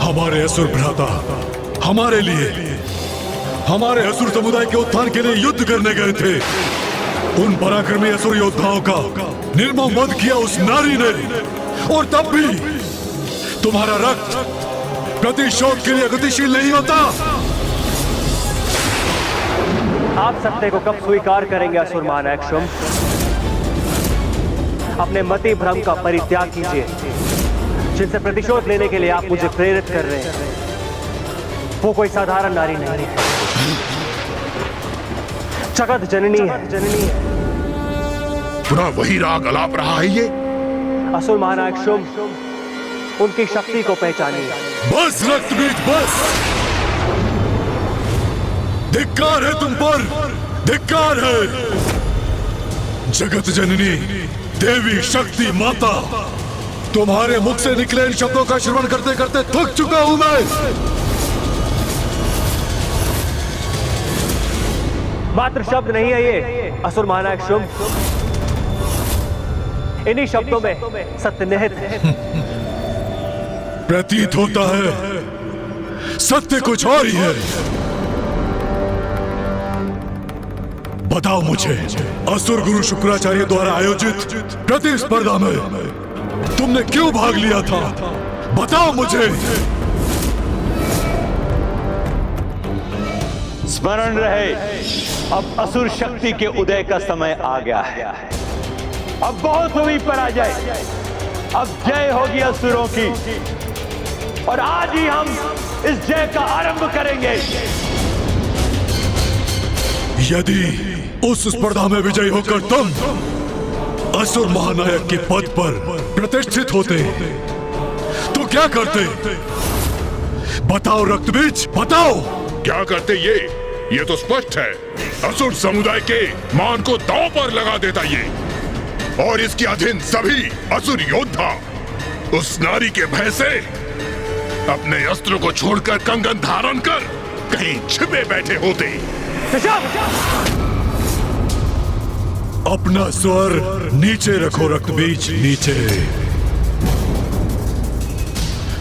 हमारे असुर भ्राता हमारे लिए, हमारे असुर समुदाय के उत्थान के लिए युद्ध करने गए थे। उन पराक्रमी असुर योद्धाओं का निर्मम वध किया उस नारी ने, और तब भी तुम्हारा रक्त प्रतिशोध के लिए गतिशील नहीं होता। आप सत्य को कब स्वीकार करेंगे असुर महानायक शुंभ? अपने मति भ्रम का परित्याग कीजिए, जिनसे प्रतिशोध लेने के लिए आप मुझे प्रेरित कर रहे हैं। वो कोई साधारण नारी नहीं है, जगत जननी है। पुनः वही राग अलाप रहा है ये। असुर महानायक शुंभ, उनकी शक्ति को पहचानिए। बस रक्त बीज बस। धिक्कार है तुम पर, धिक्कार है। जगत जननी देवी शक्ति माता, तुम्हारे मुख से निकले इन शब्दों का श्रवण करते करते थक चुका हूं मैं। मात्र शब्द नहीं है ये असुर महानायक शुंभ, इन्हीं शब्दों में सत्य निहित है। प्रतीत होता है सत्य कुछ और ही है। बताओ मुझे, असुर गुरु शुक्राचार्य द्वारा आयोजित प्रतिस्पर्धा में तुमने क्यों भाग लिया था? बताओ मुझे। स्मरण रहे, अब असुर शक्ति के उदय का समय आ गया है। अब बहुत हुई पराजय, अब जय होगी असुरों की, और आज ही हम इस जय का आरंभ करेंगे। यदि उस स्पर्धा में विजयी होकर तुम असुर महानायक के पद पर प्रतिष्ठित होते तो क्या करते? बताओ रक्तबीज, बताओ। क्या करते ये तो स्पष्ट है। असुर समुदाय के मान को दांव पर लगा देता ये, और इसके अधीन सभी असुर योद्धा उस नारी के भय से अपने अस्त्र को छोड़कर कंगन धारण कर कहीं छिपे बैठे होते। अपना स्वर नीचे रखो रक्तबीज, नीचे।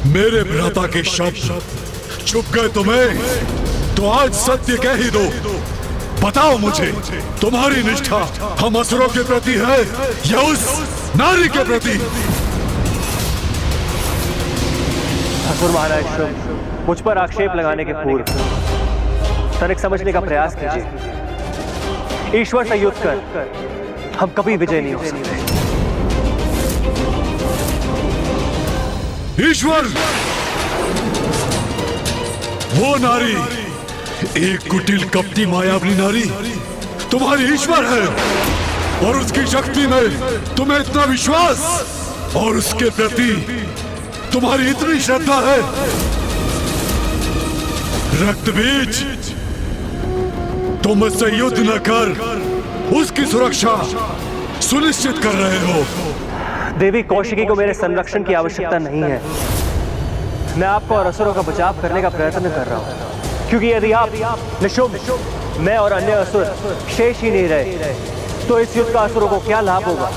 मेरे भ्राता के शब्द चुप गए तुम्हें, तो आज सत्य कह ही दो। बताओ मुझे, तुम्हारी निष्ठा हम असुरों के प्रति है या उस नारी के प्रति? असुर महाराज शुंभ, मुझ पर आक्षेप लगाने के पूर्व तनिक समझने का प्रयास कीजिए। ईश्वर से युद्ध कर हम कभी विजय नहीं हो सकते। ईश्वर, वो नारी, एक कुटिल कपटी मायावी नारी तुम्हारी ईश्वर है, और उसकी शक्ति में तुम्हें इतना विश्वास और उसके प्रति तुम्हारी इतनी श्रद्धा है। रक्तबीज, तुम उससे युद्ध न कर उसकी सुरक्षा सुनिश्चित कर रहे हो। देवी कौशिकी को मेरे संरक्षण की आवश्यकता नहीं है। मैं आपको और असुरों का बचाव करने का प्रयत्न कर रहा हूं, क्योंकि यदि आप निशुंभ, मैं और अन्य असुर शेष ही नहीं रहे तो इस युद्ध का असुरों को क्या लाभ होगा?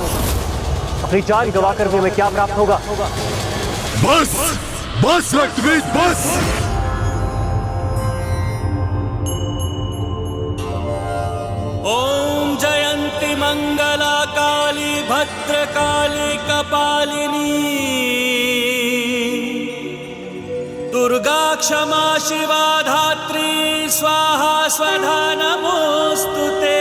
अपनी जान गंवाकर भी हमें क्या प्राप्त होगा? बस बस रक्तबीज, बस। ओम जयंती मंगला काली भद्रकाली कपालिनी, दुर्गा क्षमा शिवा धात्री स्वाहा स्वधा नमोस्तुते।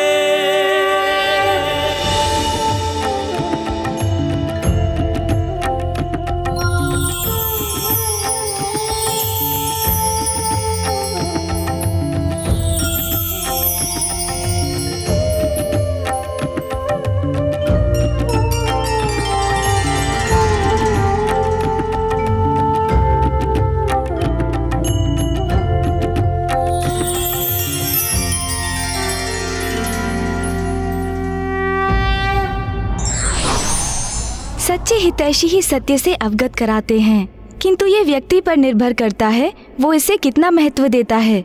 सच्चे हितैषी ही सत्य से अवगत कराते हैं, किंतु ये व्यक्ति पर निर्भर करता है वो इसे कितना महत्व देता है।